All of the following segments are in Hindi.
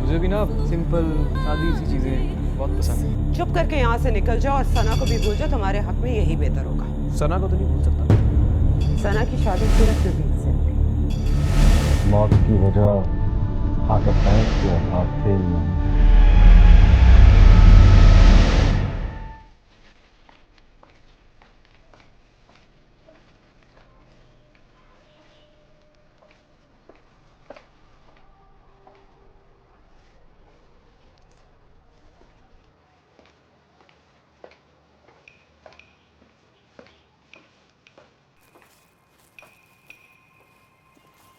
मुझे भी ना सिंपल सादी सी चीजें बहुत पसंद है। चुप करके यहाँ से निकल जाओ और सना को भी भूल जाओ, तुम्हारे हक में यही बेहतर होगा। सना को तो नहीं भूल सकता। सना की शादी सिर्फ नबील से होगी। मौत की वजह आदत है कि आप फेल नहीं।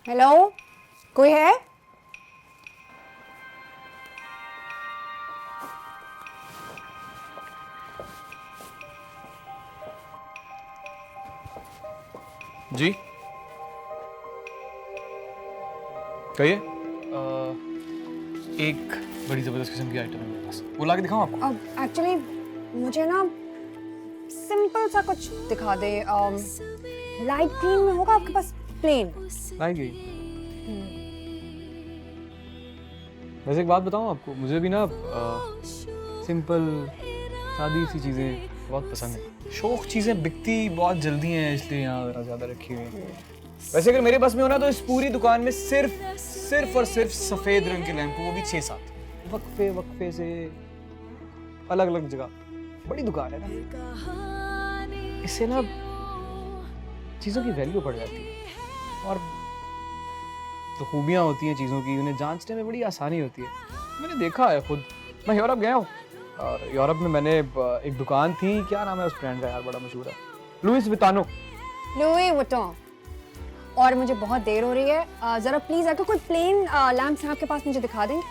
हेलो, कोई है? जी कहिए। एक बड़ी जबरदस्त किस्म की आइटम है मेरे पास, वो लाके दिखाऊं आपको? अब एक्चुअली मुझे ना सिंपल सा कुछ दिखा दे। लाइट ग्रीन में होगा आपके पास? प्लेन लाएंगे। वैसे एक बात बताऊं आपको, मुझे भी ना सिंपल सादी सी चीजें बहुत पसंद है। शौक चीजें बिकती बहुत जल्दी हैं, इसलिए यहाँ जरा ज्यादा रखी हुई है। वैसे अगर मेरे पास में होना तो इस पूरी दुकान में सिर्फ और सिर्फ सफेद रंग के लैंप, वो भी 6-7 वक्फे वक्फे से अलग अलग जगह। बड़ी दुकान है ना, इससे ना चीजों की वैल्यू बढ़ जाती है और जो खूबियाँ होती हैं चीज़ों की, उन्हें जांचने में बड़ी आसानी होती है। मैंने देखा है खुद। मैं यूरोप गया हूँ और यूरोप में मैंने एक दुकान थी, क्या नाम है उस ब्रांड का यार, बड़ा मशहूर है, लुइस विटानो। Louis Vuitton. और मुझे बहुत देर हो रही है, जरा प्लीज अगर कोई प्लेन लैंप्स हैं आपके पास मुझे दिखा देंगे।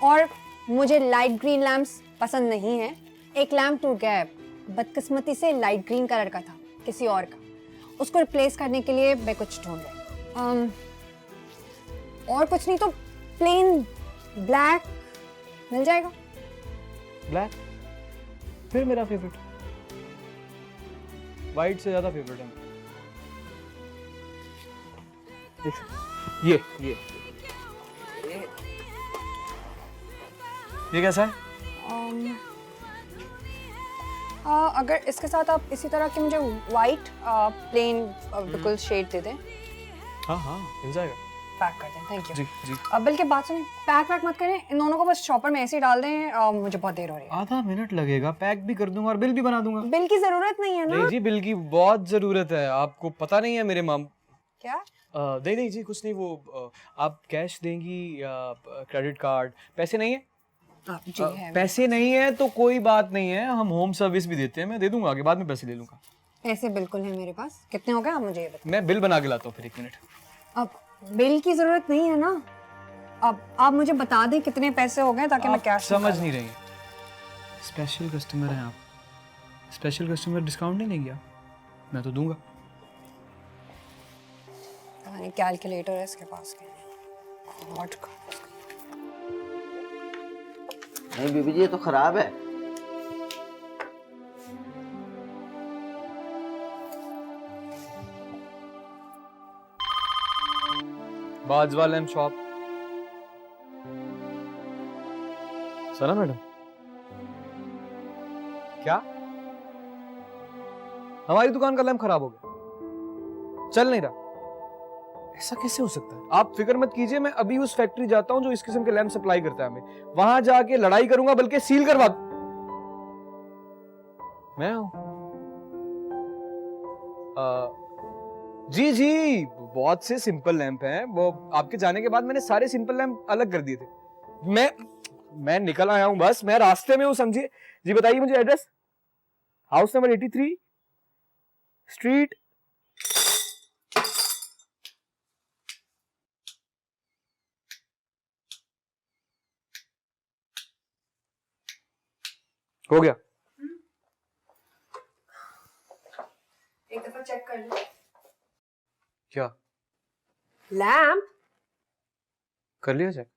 और मुझे लाइट ग्रीन लैंप्स पसंद नहीं है। एक लैंप टूट गया है, बदकिस्मती से लाइट ग्रीन कलर का था किसी और का, उसको रिप्लेस करने के लिए मैं कुछ ढूंढ रही। और कुछ नहीं तो प्लेन ब्लैक मिल जाएगा। ब्लैक फिर मेरा फेवरेट, वाइट से ज्यादा फेवरेट है। ये कैसा है? अगर इसके साथ आप इसी तरह के मुझे वाइट प्लेन बिल्कुल शेड दे दें। हाँ मिल जाएगा। पैक कर दें। Thank you. जी जी। अब बल्कि बात सुनिए, पैक मत करें, इन दोनों को बस शॉपर में ऐसे ही डाल दें। मुझे बहुत देर हो रही है। आधा मिनट लगेगा, पैक भी कर दूंगा और बिल भी बना दूंगा। बिल की जरूरत नहीं है ना? नहीं जी, बिल की बहुत जरूरत है, आपको पता नहीं है मेरे माम। क्या? नहीं जी, कुछ नहीं। वो आप कैश देंगी या क्रेडिट कार्ड? पैसे नहीं है? जी है। पैसे नहीं है तो कोई बात नहीं है, हम होम सर्विस भी देते हैं, मैं दे दूंगा, आगे बाद में पैसे ले लूंगा। पैसे बिल्कुल है मेरे पास। कितने हो गए आप मुझे ये बताओ। मैं बिल बना के लाता हूँ फिर, 1 मिनट। अब बिल की जरूरत नहीं है ना, अब आप मुझे बता दें कितने पैसे हो गए ताकि मैं कैश समझ नहीं रही। स्पेशल कस्टमर हैं आप, स्पेशल कस्टमर डिस्काउंट नहीं लेंगे आप? मैं तो दूंगा। कैलकुलेटर है इसके पास। नहीं बीबी जी, ये तो खराब है। Bajwa lamp shop. Sana madam, क्या हमारी दुकान का लैम्प खराब हो गया, चल नहीं रहा? ऐसा कैसे हो सकता है? आप फिक्र मत कीजिए, मैं अभी उस फैक्ट्री जाता हूं जो इस किस्म के लैम्प सप्लाई करता है हमें, वहां जाके लड़ाई करूंगा, बल्कि सील करवा। मैं हूं? जी बहुत से सिंपल लैंप हैं, वो आपके जाने के बाद मैंने सारे सिंपल लैंप अलग कर दिए थे। मैं निकल आया हूं, बस मैं रास्ते में हूं, समझिए। जी बताइए मुझे एड्रेस। House number 83 street. हो गया। एक दफा चेक कर लो। क्या लैंप कर लिया चेक?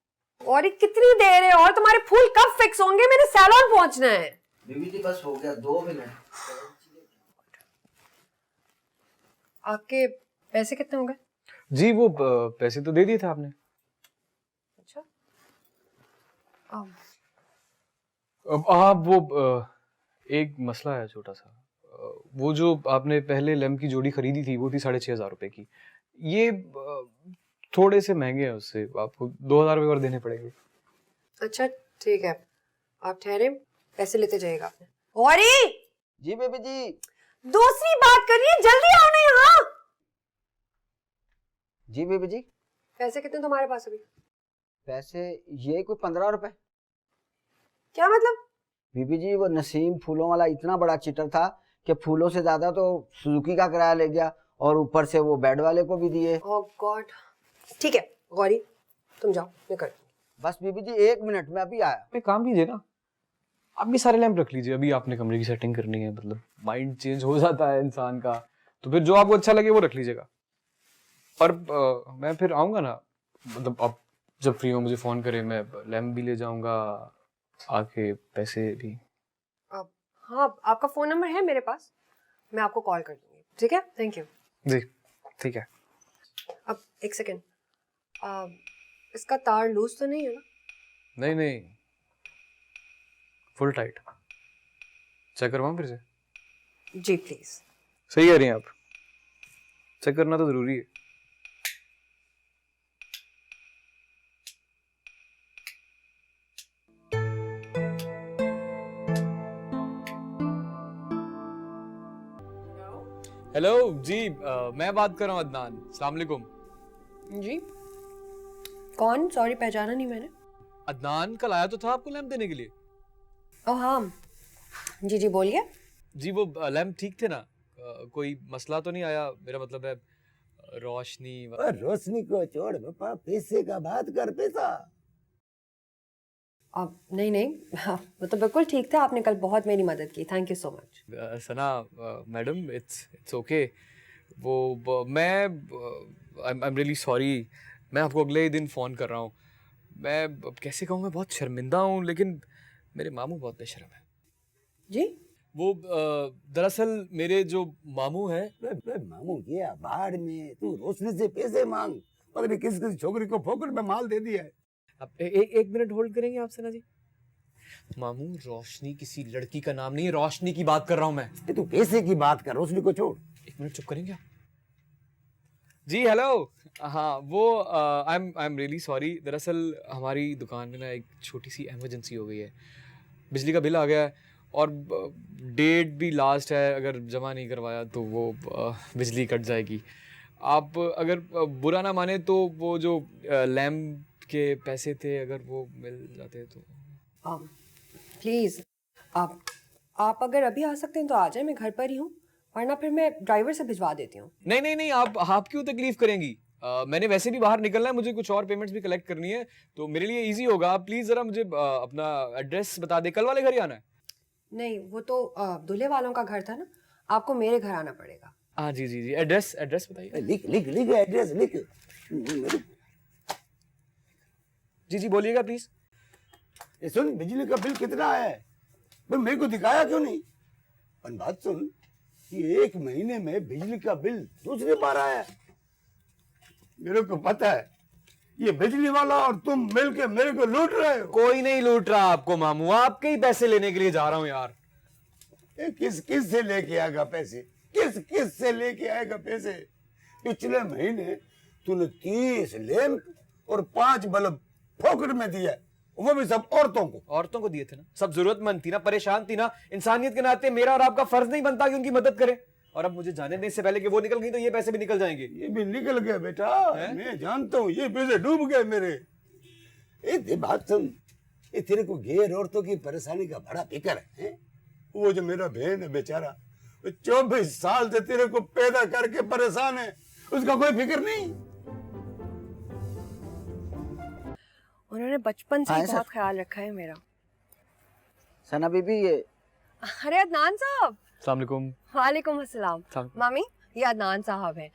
और ये कितनी देर है? और तुम्हारे फूल कब फिक्स होंगे? मेरे सैलून पहुंचना है। बीबी जी बस हो गया, 2 मिनट। आपके पैसे कितने हो गए? जी वो पैसे तो दे दिए थे आपने। अच्छा अब आप वो एक मसला है छोटा सा। वो जो आपने पहले लैम्प की जोड़ी खरीदी थी वो थी 6,500 रुपए की। ये थोड़े से महंगे हैं उससे, आपको 2,000 रुपए और देने पड़ेंगे। अच्छा ठीक है, आप ठहरे, पैसे लेते जाइएगा आपने। गौरी, जी बेबी जी। दूसरी बात करिए, जल्दी आओ ना यहाँ। जी बेबी जी। पैसे कितने तुम्हारे पास अभी? पैसे ये कोई 15 रुपए। क्या मतलब? बीबी जी वो नसीम फूलों वाला इतना बड़ा चिटर था कि फूलों से ज्यादा तो सुजुकी का किराया ले गया और ऊपर से वो बेड वाले को भी दिए। ओह गॉड। ठीक है गौरी, तुम जाओ, मैं कर। बस बीबी जी 1 मिनट में अभी आया। एक काम कीजिए ना, आप भी सारे लैंप रख लीजिए। अभी आपने कमरे की सेटिंग करनी है, मतलब माइंड चेंज हो जाता है इंसान का, तो फिर जो आपको अच्छा लगे वो रख लीजिएगा। और मैं फिर आऊँगा ना, मतलब आप जब फ्री हो मुझे फ़ोन करें, मैं लैंप भी ले जाऊँगा, आके पैसे भी। हाँ, आपका फ़ोन नंबर है मेरे पास, मैं आपको कॉल कर दूँगी, ठीक है? Thank you. जी ठीक है। अब एक सेकेंड, इसका तार लूज तो नहीं है ना? नहीं नहीं, फुल टाइट। चेक करवाऊँ फिर से? जी प्लीज़। सही कह रही हैं आप, चेक करना तो ज़रूरी है। हेलो जी, मैं बात कर रहा हूँ अदनान। अस्सलाम वालेकुम। जी कौन? सॉरी पहचाना नहीं मैंने। अदनान कल आया तो था आपको लैंप देने के लिए। ओह हाँ जी जी बोलिए। जी वो लैंप ठीक थे ना? कोई मसला तो नहीं आया? मेरा मतलब है रोशनी रोशनी को छोड़ पापा, पैसे का बात कर। पैसा अब नहीं नहीं, हाँ, वो तो बिल्कुल ठीक था, आपने कल बहुत मेरी मदद की, thank you so much. Sana madam, it's okay. मैं आई एम रियली सॉरी। मैं आपको अगले ही दिन फ़ोन कर रहा हूँ। मैं अब कैसे कहूँ, मैं बहुत शर्मिंदा हूँ, लेकिन मेरे मामू बहुत बेशर्म है। जी वो दरअसल मेरे जो मामू हैं, मामू गया बाहर में, तू रोशनी से पैसे मांग। पता नहीं किस किस छोकरी को फोकट में माल दे दिया है। आप एक मिनट होल्ड करेंगे आप सना जी? मामू, रोशनी किसी लड़की का नाम नहीं है, रोशनी की बात कर रहा हूँ मैं। तू पैसे की बात कर, रोशनी को छोड़। एक मिनट चुप करेंगे आप? जी हेलो। हाँ वो आई एम रियली सॉरी। दरअसल हमारी दुकान में ना एक छोटी सी इमरजेंसी हो गई है। बिजली का बिल आ गया है और डेट भी लास्ट है, अगर जमा नहीं करवाया तो वो बिजली कट जाएगी। आप अगर बुरा ना माने तो वो जो लैम्प के पैसे थे अगर वो मिल जाते तो। प्लीज़ आप अगर अभी आ सकते हैं तो आ जाए, मैं घर पर ही हूँ, वरना फिर मैं ड्राइवर से भिजवा देती हूँ। नहीं नहीं नहीं, आप क्यों तकलीफ करेंगी? मैंने वैसे भी बाहर निकलना है, मुझे कुछ और पेमेंट्स भी कलेक्ट करनी है, तो मेरे लिए इजी होगा। आप प्लीज़ ज़रा मुझे अपना एड्रेस बता दें। कल वाले घर ही आना है? नहीं वो तो दूल्हे वालों का घर था ना, आपको मेरे घर आना पड़ेगा। हाँ जी जी जी, एड्रेस बताइए। लिख लिख लिख एड्रेस लिख। जी जी बोलिएगा प्लीज़। ये सुन, बिजली का बिल कितना है? भाई मेरे को दिखाया क्यों नहीं? और बात सुन, ये 1 महीने में बिजली का बिल दूसरी बार आया। मेरे को पता है ये बिजली वाला और तुम मिलके मेरे को लूट रहे हो। कोई नहीं लूट रहा आपको मामू, आपके ही पैसे लेने के लिए जा रहा हूँ यार। किस किस से लेके आएगा पैसे? किस किस से लेके आएगा पैसे? पिछले महीने तूने 30 लैंप और 5 बल्ब फोकट में दिया, वो भी सब औरतों को दिए थे ना, सब जरूरतमंद थी ना, परेशान थी ना। इंसानियत के नाते मेरा और आपका फर्ज नहीं बनता कि उनकी मदद करें? और अब मुझे जाने देने से पहले कि वो निकल गई तो ये पैसे भी निकल जाएंगे। ये भी निकल गए बेटा, मैं जानता हूँ, ये पैसे डूब गए मेरे। ये बात सुन, ये तेरे को गैर औरतों की परेशानी का बड़ा फिक्र है? वो जो मेरा बहन है बेचारा, 24 साल से तेरे को पैदा करके परेशान है, उसका कोई फिक्र नहीं। उन्होंने बचपन से हाँ, ही सर। बहुत ख्याल रखा है मेरा। सना बीबी ये अरे अदनान साहब। अस्सलाम वालेकुम। वालेकुम अस्सलाम। सलाम। मामी ये अदनान साहब हैं,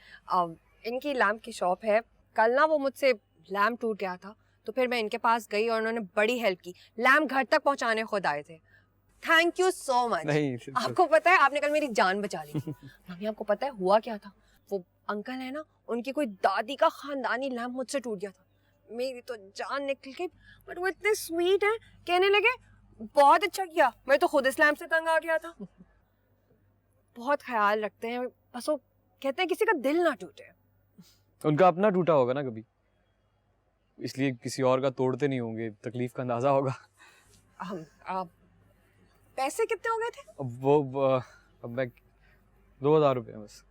इनकी लैम्प की शॉप है। कल ना वो मुझसे लैम्प टूट गया था तो फिर मैं इनके पास गई और उन्होंने बड़ी हेल्प की, लैम्प घर तक पहुंचाने खुद आए थे। Thank you so much. नहीं आपको पता है आपने कल मेरी जान बचा ली। मामी आपको पता है हुआ क्या था? वो अंकल है ना, उनकी कोई दादी का खानदानी लैम्प मुझसे टूट गया था। मेरी तो जान निकल गई, बट वो इतने स्वीट है, कहने लगे बहुत अच्छा किया, मैं तो खुद इस्लाम से तंग आ गया था। बहुत ख्याल रखते हैं, बस वो कहते हैं किसी का दिल ना टूटे। उनका अपना टूटा होगा ना कभी, इसलिए किसी और का तोड़ते नहीं होंगे, तकलीफ का अंदाजा होगा। पैसे कितने हो गए थे? अब मैं 2000 रुपये बस।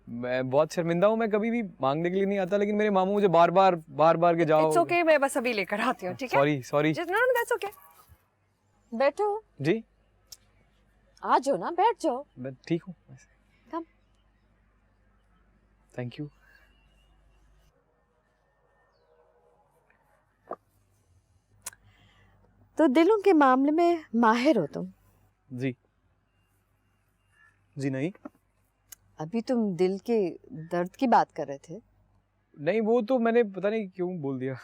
मैं बहुत शर्मिंदा हूँ, मैं कभी भी मांगने के लिए नहीं आता, लेकिन मेरे मामू मुझे बार बार के जाओ। इट्स ओके, मैं बस अभी लेकर आती हूँ, ठीक है? Sorry no that's okay. बैठो, जी, आ जाओ ना, बैठ जाओ। मैं ठीक हूँ। Come. Thank you. तो दिलों के मामले में माहिर हो तुम। जी नहीं, अभी तुम दिल के दर्द की बात कर रहे थे। नहीं वो तो मैंने पता नहीं क्यों बोल दिया।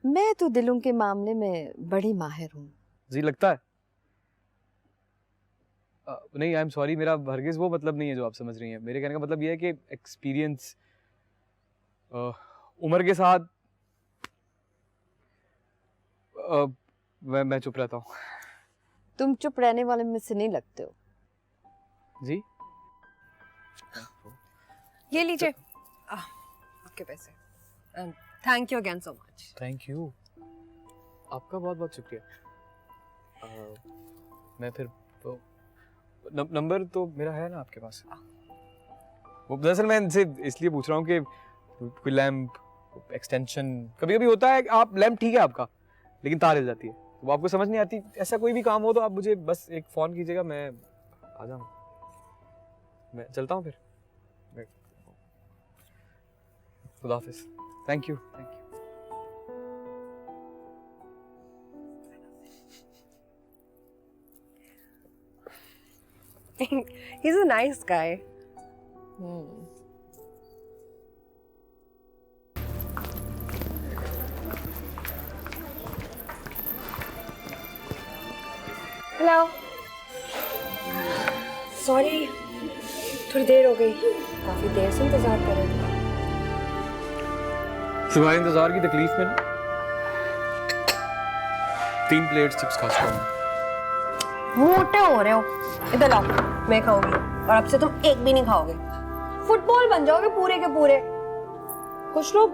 मैं तो दिलों के मामले में बड़ी माहिर हूँ। जी लगता है। नहीं आई एम सॉरी, मेरा हरगिज वो मतलब नहीं है जो आप समझ रही हैं। मेरे कहने का मतलब ये है कि एक्सपीरियंस उम्र के साथ मैं चुप रहता हूँ। तुम चुप रहने वाले में से नहीं लगते हो। जी ये लीजिए आपके पैसे, and thank you again so much. Thank you, आपका बहुत बहुत शुक्रिया। मैं फिर तो नंबर तो मेरा है ना आपके पास? वो दरअसल मैं इनसे इसलिए पूछ रहा हूँ कि कोई लैंप एक्सटेंशन कभी कभी होता है, आप लैंप ठीक है आपका, लेकिन तार हिल जाती है, तो वो आपको समझ नहीं आती। ऐसा कोई भी काम हो तो आप मुझे बस एक फ़ोन कीजिएगा, मैं आ जाऊँगा। मैं चलता हूँ फिर। खुदा हाफिज़। Thank you. He's a nice guy. Hello, sorry थोड़ी देर हो गई, काफी देर से इंतजार कर रहे थे। तुम्हारे इंतजार की तकलीफ में ना 3 प्लेट चिप्स खा चुका हूँ। मोटे हो रहे हो, इधर लाओ, मैं खाऊंगी, और अब से तुम एक भी नहीं खाओगे। फुटबॉल बन जाओगे पूरे के पूरे। कुछ लोग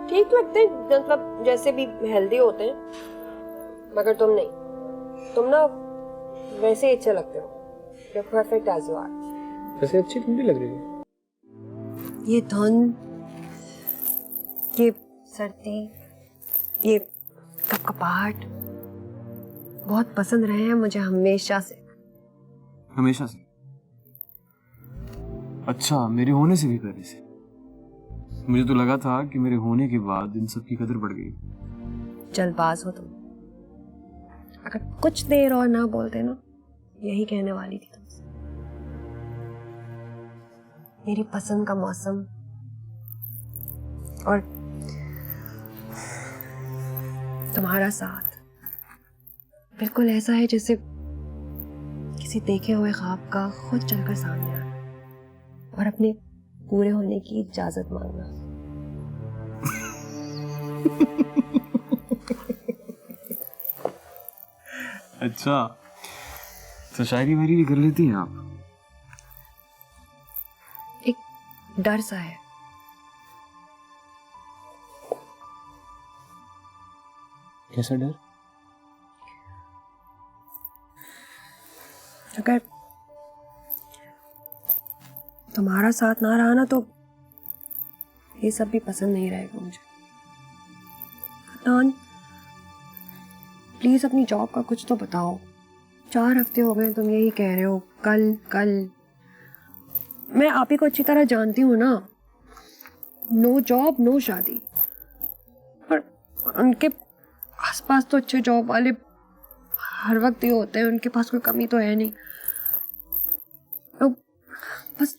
ठीक लगते हैं, मतलब जैसे भी हेल्दी होते हैं, मगर तुम नहीं, तुम ना वैसे ही अच्छे लगते हो। You're perfect as you are. वैसे अच्छी ठंडी लग रही है। ये धुंध, ये सर्दी, ये कपकपाहट बहुत पसंद रहे हैं मुझे हमेशा से। हमेशा से? अच्छा, मेरे होने से भी पहले से? मुझे तो लगा था कि मेरे होने के बाद इन सब की कदर बढ़ गई। जल्दबाज हो तुम। अगर कुछ देर और ना बोलते ना, यही कहने वाली थी तुमसे। मेरी पसंद का मौसम और तुम्हारा साथ बिल्कुल ऐसा है जैसे किसी देखे हुए ख्वाब का खुद चलकर सामने आना और अपने पूरे होने की इजाजत मांगना। अच्छा, तो शायरी वायरी भी कर लेती हैं आप? एक डर सा है। कैसा डर? अगर तुम्हारा साथ ना रहा ना, तो ये सब भी पसंद नहीं रहेगा मुझे। अदनान, प्लीज अपनी जॉब का कुछ तो बताओ। 4 हफ्ते हो गए तुम यही कह रहे हो, कल कल। मैं आप ही को अच्छी तरह जानती हूँ ना, नो जॉब नो शादी। पर उनके आसपास तो अच्छे जॉब वाले हर वक्त ये होते हैं, उनके पास कोई कमी तो है नहीं। तो बस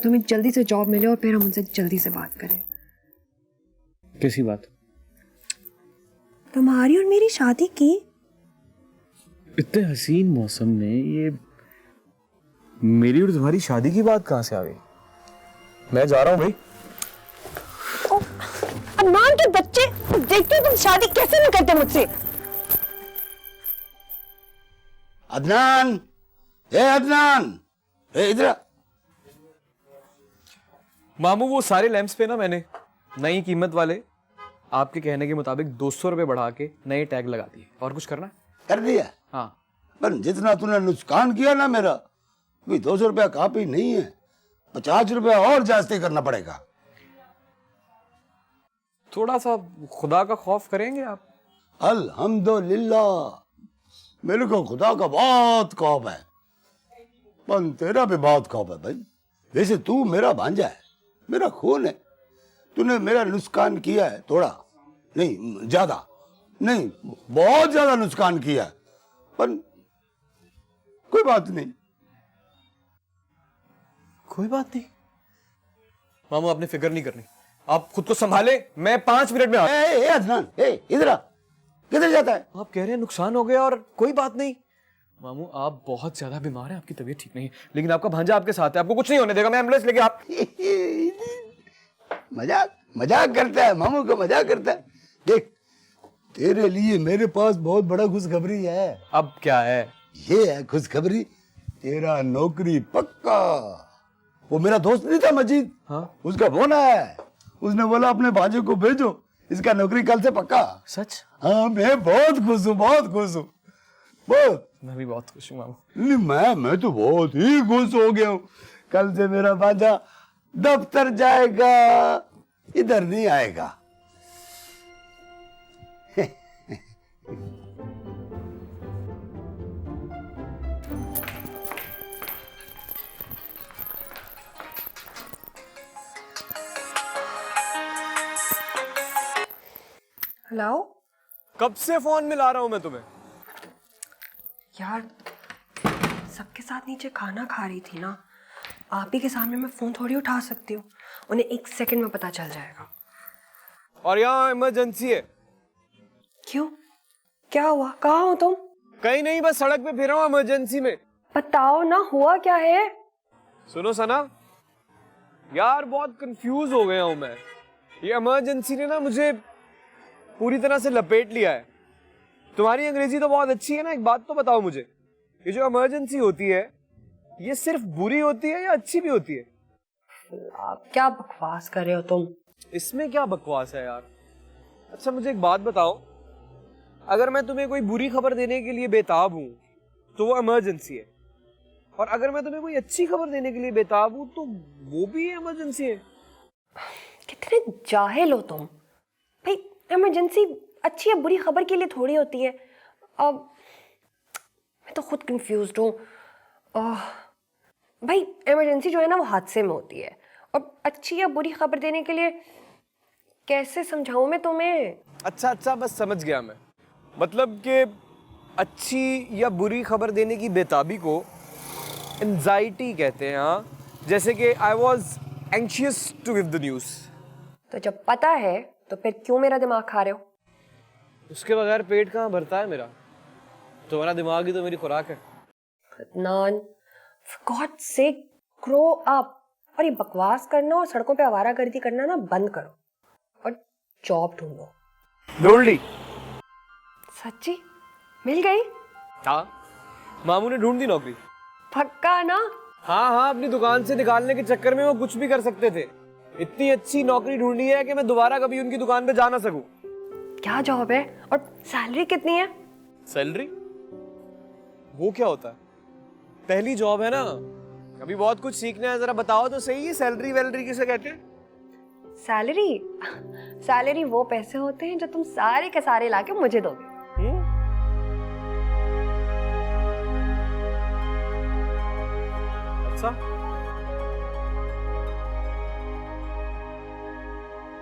तुम्हें जल्दी से जॉब मिले और फिर हम उनसे जल्दी से बात करें। कैसी बात? तुम्हारी और मेरी शादी की। इतने हसीन मौसम में ये मेरी और तुम्हारी शादी की बात कहाँ से आ गई? मैं जा रहा हूँ भाई। अदनान के बच्चे, देखते हो तुम शादी कैसे नहीं करते मुझसे। अदनान, अदनान, इधर। मामू वो सारे लैंप्स पे ना मैंने नई कीमत वाले आपके कहने के मुताबिक 200 रुपए बढ़ा के नए टैग लगा दिए। और कुछ करना है? कर दिया। हाँ। पर जितना तूने नुकसान किया ना मेरा, कोई 200 रुपया काफी नहीं है, 50 रुपया और जास्ती करना पड़ेगा। थोड़ा सा खुदा का खौफ करेंगे आप? अल्हम्दुलिल्लाह, मेरे को खुदा का बहुत खौफ है, पर तेरा भी बहुत खौफ है भाई। वैसे तू मेरा भांजा है, मेरा खून है। तूने मेरा नुकसान किया है, थोड़ा नहीं, ज्यादा नहीं, बहुत ज्यादा नुकसान किया है, पर कोई बात नहीं। कोई बात नहीं मामू, आपने फिक्र नहीं करनी, आप खुद को संभाले, मैं 5 मिनट में अदनान, इधर आ। किधर जाता है? आप कह रहे हैं नुकसान हो गया और कोई बात नहीं। मामू आप बहुत ज्यादा बीमार हैं, आपकी तबीयत ठीक नहीं है, लेकिन आपका भांजा आपके साथ है, आपको कुछ नहीं होने देगा। मैं एम्बुलेंस लेके आप मजाक करता है, मामू को मजाक करता है। देख, तेरे लिए मेरे पास बहुत बड़ा खुशखबरी है। अब क्या है? ये है खुशखबरी, तेरा नौकरी पक्का। वो मेरा दोस्त नहीं था मजीद? हाँ। उसका फोन आया है, उसने बोला अपने भांजे को भेजो, इसका नौकरी कल से पक्का। सच? हाँ, मैं बहुत खुश हूँ, बहुत खुश हूँ, बहुत। मैं भी बहुत खुश हूँ मामू। नहीं, मैं तो बहुत ही खुश हो गया हूँ। कल से मेरा भांजा दफ्तर जाएगा, इधर नहीं आएगा। हेलो कब से फोन मिला रहा हूं मैं तुम्हें? यार, सबके साथ नीचे खाना खा रही थी ना, आप ही के सामने मैं फोन थोड़ी उठा सकती हूँ, उन्हें 1 सेकंड में पता चल जाएगा। और यहाँ इमरजेंसी है। क्यों, क्या हुआ, कहाँ हो तुम? कहीं नहीं, बस सड़क पे फिर रहा हूँ इमरजेंसी में। बताओ ना, हुआ क्या है? सुनो सना, यार बहुत कंफ्यूज हो गया हूँ मैं। ये इमरजेंसी ने ना मुझे पूरी तरह से लपेट लिया है। तुम्हारी अंग्रेजी तो बहुत अच्छी है ना, एक बात तो बताओ मुझे, ये जो इमरजेंसी होती है ये सिर्फ बुरी होती है या अच्छी भी होती है? आप क्या बकवास कर रहे हो तुम? इसमें क्या बकवास है यार? अच्छा मुझे एक बात बताओ, अगर मैं तुम्हें कोई बुरी खबर देने के लिए बेताब हूँ तो वो इमरजेंसी है, और अगर मैं तुम्हें कोई अच्छी खबर देने के लिए बेताब हूँ तो वो भी इमरजेंसी है। कितने जाहिल हो तुम भाई। इमरजेंसी अच्छी या बुरी खबर के लिए थोड़ी होती है। अब मैं तो खुद कंफ्यूज्ड हूँ। भाई इमरजेंसी जो है ना वो हादसे में होती है, और अच्छी या बुरी खबर देने के लिए कैसे समझाऊं मैं तुम्हें? अच्छा बस समझ गया मैं। मतलब कि अच्छी या बुरी खबर देने की बेताबी को एंजाइटी कहते हैं। हाँ, जैसे कि I was anxious to give the news. तो जब पता है तो फिर क्यों मेरा दिमाग खा रहे हो? उसके बगैर पेट कहाँ भरता है मेरा? तुम्हारा दिमाग ही तो मेरी खुराक है। Adnan, for God's sake, grow up। और ये बकवास करना और सड़कों पे आवारागर्दी करना ना बंद करो, और जॉब ढूंढो। ढूंढ ली? सच्ची मिल गई? हाँ, मामू ने ढूंढ दी नौकरी। पक्का ना? हाँ, अपनी दुकान से निकालने के चक्कर में वो कुछ भी कर सकते थे। इतनी अच्छी नौकरी ढूंढी है कि मैं दोबारा कभी उनकी दुकान पे जा ना सकूं। क्या जॉब है और सैलरी कितनी है? सैलरी? वो क्या होता है? पहली जॉब है ना, अभी बहुत कुछ सीखना है। जरा बताओ तो सही, सैलरी वैलरी किसे कहते हैं? सैलरी वो पैसे होते हैं जो तुम सारे के सारे लाके मुझे दोगे। अच्छा,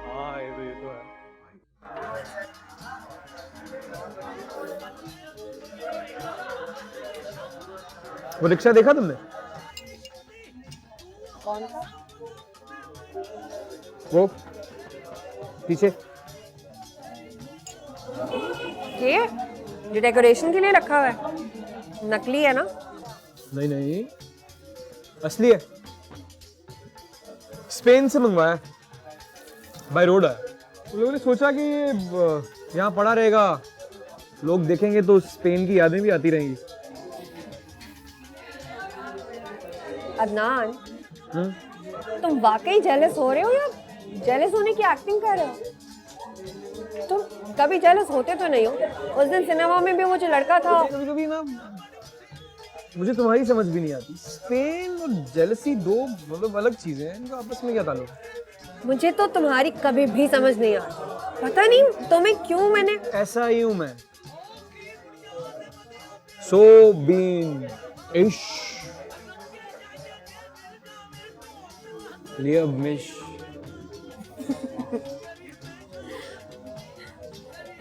हाँ ये तो है। वो रिक्शा देखा तुमने? कौन सा? वो पीछे। ये जो डेकोरेशन के लिए रखा हुआ है, नकली है ना? नहीं, असली है। स्पेन से मंगवाया, बाय रोड है। उन लोगों ने सोचा कि ये यहाँ पड़ा रहेगा, लोग देखेंगे तो स्पेन की यादें भी आती रहेंगी। अदनान, तुम वाकई जेलस हो रहे हो या जेलस होने की एक्टिंग कर रहे हो? तुम कभी जेलस होते तो नहीं हो। उस दिन सिनेमा में भी वो जो लड़का था, कभी कभी ना मुझे तुम्हारी समझ भी नहीं आती। स्पेन और जेलसी दो मतलब अलग चीजें हैं, इनका आपस में क्या ताल्लुक है? मुझे तो तुम्हारी कभी भी समझ नहीं आती। पता नहीं तुम्हें क्यों मैंने। ऐसा ही हूं मैं। सो बीन इश लिया मिश।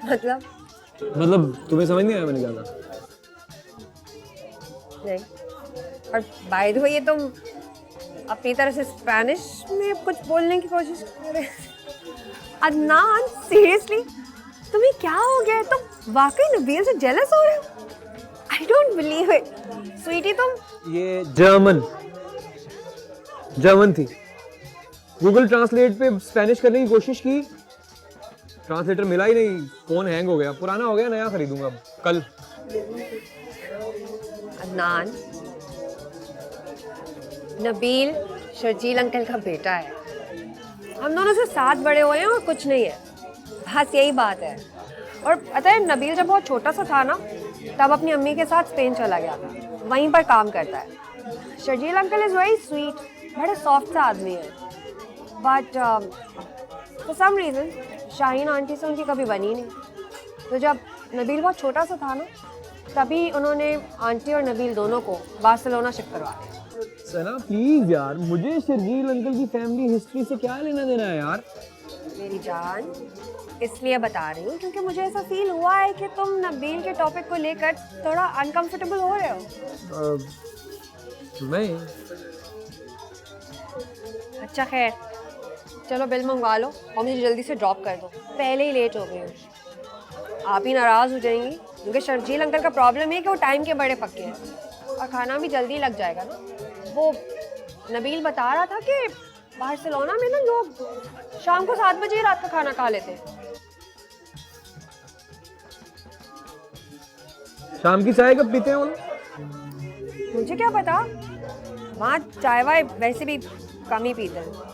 मतलब तुम्हें समझ नहीं आया मैंने क्या कहा? नहीं। और बाय द वे, ये तुम अपनी तरह से स्पेनिश में कुछ बोलने की कोशिश कर रहे हो। अदनान, सीरियसली तुम्हें क्या हो गया है? तुम वाकई नबील से जेलस हो रहे हो? I don't believe it. Sweetie, तुम ये जर्मन थी। गूगल ट्रांसलेट पे स्पेनिश करने की कोशिश की, ट्रांसलेटर मिला ही नहीं। फोन हैंग हो गया, पुराना हो गया, नया खरीदूंगा अब कल। अदनान, नबील शर्जील अंकल का बेटा है। हम दोनों से साथ बड़े हुए हैं और कुछ नहीं है, बस यही बात है। और पता है, नबील जब बहुत छोटा सा था ना, तब अपनी अम्मी के साथ स्पेन चला गया था, वहीं पर काम करता है। Sharjeel uncle is very sweet, बड़े सॉफ्ट सा आदमी है। But for some reason Shaheen aunty से उनकी कभी बनी नहीं। तो जब नबील बहुत छोटा सा था ना, तभी उन्होंने आंटी और नबील दोनों को बार्सिलोना शिफ्ट करवा दिया। सना प्लीज यार, मुझे शर्जील अंकल की फैमिली हिस्ट्री से क्या लेना देना है यार? मेरी जान, इसलिए बता रही हूँ क्योंकि मुझे ऐसा फील हुआ है कि तुम नबील के टॉपिक को लेकर थोड़ा अनकंफर्टेबल हो रहे हो। नहीं। अच्छा खैर, चलो बिल मंगवा लो और मुझे जल्दी से ड्रॉप कर दो, पहले ही लेट हो गई हूँ। आप ही नाराज़ हो जाएंगी क्योंकि शर्जील अंकल का प्रॉब्लम है कि वो टाइम के बड़े पक्के हैं और खाना भी जल्दी लग जाएगा ना। वो नबील बता रहा था कि बार्सिलोना में ना लोग शाम को 7 बजे रात का खाना खा लेते हैं। शाम की चाय कब पीते हैं वो लोग? मुझे क्या पता, वहाँ चाय वाय वैसे भी कम ही पीते हैं।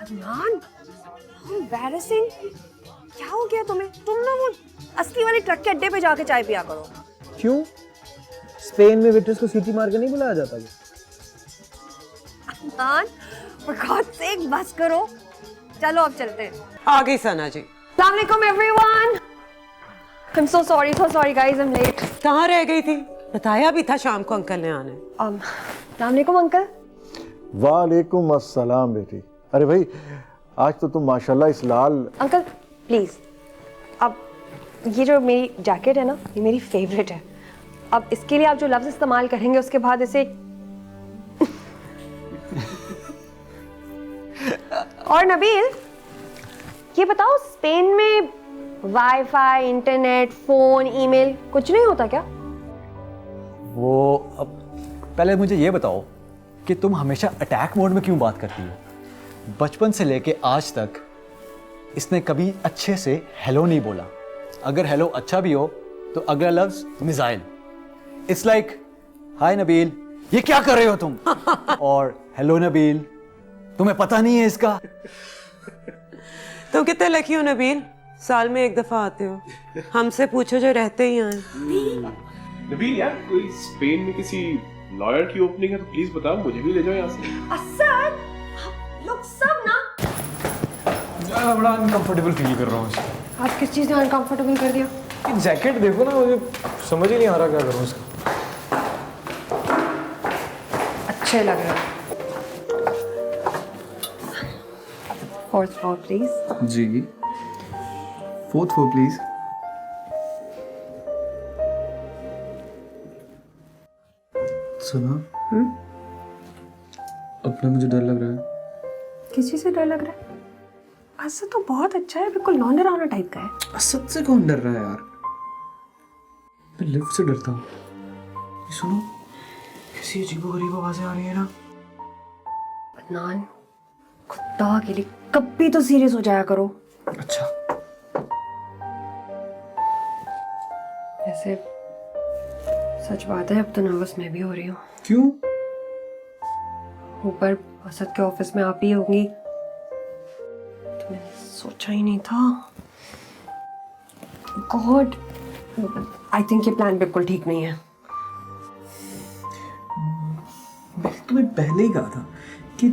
अदनान, एम्बैरेसिंग। क्या हो गया तुम्हें? तुम ना वो असली वाले ट्रक के अड्डे पे जाके चाय पिया करो। क्यों? स्पेन में वेटर्स को सीटी मार के नहीं बुलाया जाता क्या? अदनान, for God's sake, बस करो। चलो अब चलते हैं। आ गई सना जी। Assalamu alaikum everyone. I'm so sorry guys, I'm late. कहाँ रह गई थी? बताया भी था शाम को अंकल ने आने। Assalamu alaikum uncle. वालेकुम अस्सलाम बेटी। अरे भाई, आज तो तुम माशाल्लाह इस लाल। अंकल प्लीज, अब ये जो मेरी जैकेट है ना, ये मेरी फेवरेट है। अब इसके लिए आप जो लफ्ज इस्तेमाल करेंगे उसके बाद इसे और नबील, ये बताओ, स्पेन में वाईफाई, इंटरनेट, फोन, ईमेल कुछ नहीं होता क्या? वो अब पहले मुझे ये बताओ कि तुम हमेशा अटैक मोड में क्यों बात करती हो? बचपन से लेके आज तक इसने कभी अच्छे से हेलो नहीं बोला। अगर हेलो अच्छा भी हो तो अगला लफ्ज मिसाइल। इट्स लाइक हाय नबील, ये क्या कर रहे हो तुम? और हेलो नबील, तुम्हें पता नहीं है इसका? तुम कितने लकी हो नबील, साल में एक दफा आते हो। हमसे पूछो जो रहते ही आए। नबील यार, कोई स्पेन में किसी लॉयर की ओपनिंग है तो प्लीज बताओ, मुझे भी ले जाओ यहाँ से। असद, लोग सब ना। मैं बड़ा अनकंफर्टेबल फील कर रहा हूँ। आप किस चीज़ ने अनकंफर्टेबल कर दिया? ये जैकेट देखो ना, मुझे समझ ही नहीं आ रहा क्या करूँ इसका। अच्छे लग रहे हो। 4th floor please. जी 4th floor प्लीज। सुना? अपना मुझे डर लग रहा है। किस चीज़ से डर लग रहा है? असद तो बहुत अच्छा है, बिल्कुल नॉन डरावना टाइप का है। असद से कौन डर रहा है यार? मैं लिफ्ट से डरता हूँ। सुनो, कैसी अजीबोगरीब आवाजें आ रही है ना। अदनान, खुदा के लिए कभी तो सीरियस हो जाया करो। अच्छा, ऐसे सच बात है, अब तो नर्वस मैं भी हो रही हूँ। क्यों? ऊपर असद के ऑफिस में आप ही होंगी, तो मैंने सोचा ही नहीं था। गॉड, आई थिंक ये प्लान बिल्कुल ठीक नहीं है। मैंने तुम्हें पहले ही कहा था कि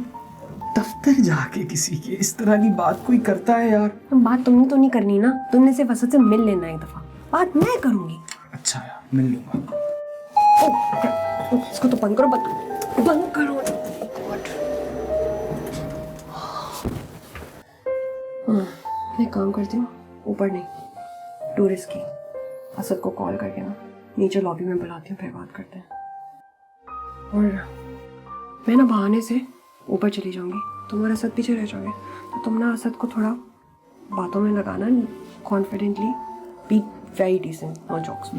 दफ्तर जाके किसी के इस तरह की बात कोई करता है यार। बात तुमने तो नहीं करनी ना, तुमने सिर्फ असद से मिल लेना एक दफा, बात मैं करूंगी। अच्छा यार, मिल लूंगा। इसको तो बंद करो, बंद करो। मैं काम करती हूँ, ऊपर नहीं, टूरिस्ट की असद को कॉल करके ना नीचे लॉबी में बुलाती हूँ, फिर बात करते हैं। और मैं ना बहाने से ऊपर चली जाऊंगी, तुम और असद पीछे रह जाओगे, तो तुम ना असद को थोड़ा बातों में लगाना, confidently, be very decent, no jokes,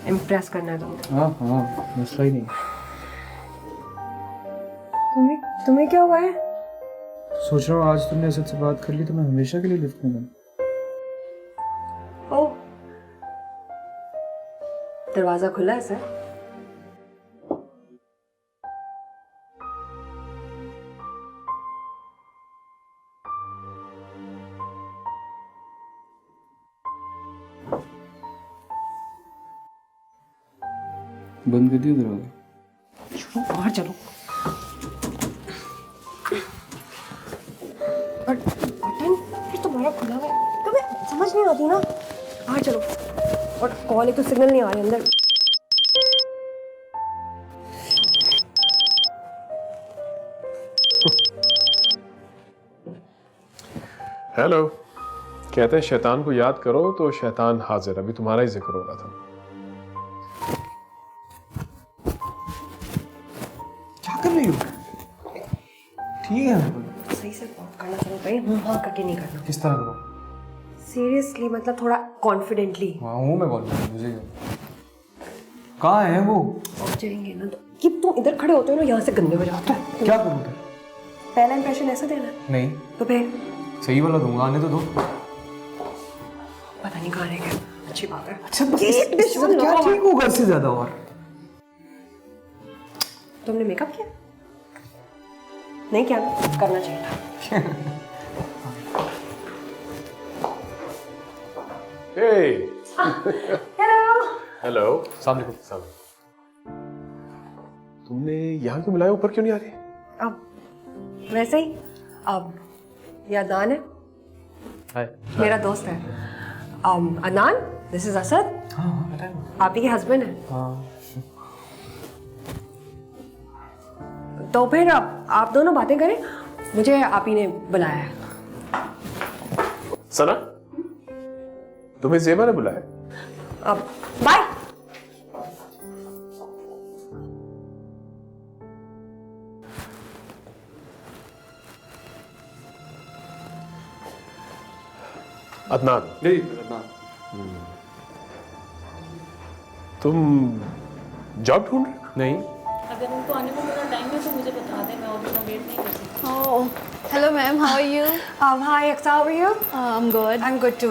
impress करना है तुम्हें। हाँ हाँ, मसला ही नहीं। तुम्हें क्या हुआ है? सोच रहा हूँ आज तुमने असद से बात कर ली तो मैं हमेशा के लिए लिफ्ट में दूँ। ओ, दरवाजा खुला है सर? बंद कर दिया दरवाजा? चलो बाहर चलो। बटन फिर तुम्हारा खुला हुआ है, तुम्हें समझ नहीं आती ना। बाहर चलो। और कॉल एक तो सिग्नल नहीं आ रही अंदर। हेलो, कहते हैं शैतान को याद करो तो शैतान हाजिर। अभी तुम्हारा ही जिक्र हो रहा था। क्या कर रही हो? ठीक है, सही से बात करना करो भाई, हाँ करके नहीं करना। किस तरह करो? सीरियसली, मतलब थोड़ा कॉन्फिडेंटली। हाँ हूँ मैं, कॉल मुझे क्या? कहाँ है वो? पहुंच जाएंगे ना तो कि तुम इधर खड़े होते हो ना, यहाँ से गंदे हो जाते हो। क्या करूँ फिर? पहला इंप्रेशन ऐसा देना? नहीं, तो फिर सही वाला दूंगा, आने तो दो। पता नहीं कहाँ रह गया। अच्छी बात है। अच्छा, क्या ठीक होगा इससे ज्यादा? और तुमने मेकअप किया? नहीं किया, करना चाहिए था। हेलो। सामने को। तुमने यहाँ क्यों बुलाया? ऊपर क्यों नहीं आ रही? अब वैसे ही, अब ये अदनान है, हाय। मेरा दोस्त है। Adnan, this is Asad. हाँ बताए। आप ही के हस्बैंड है। हाँ। तो फिर आप दोनों बातें करें, मुझे आप ही ने बुलाया है। सना, तुम्हें ज़ेबा ने बुलाया? अब बाय। अदनान, नहीं अदनान। तुम जॉब ढूंढ रहे हो? नहीं। अगर उनको आने में थोड़ा टाइम है तो मुझे बता दें, मैं और उतना वेट नहीं कर सकती। Oh, hello ma'am, how are you? Hi Aksa, how are you? I'm good. I am good too.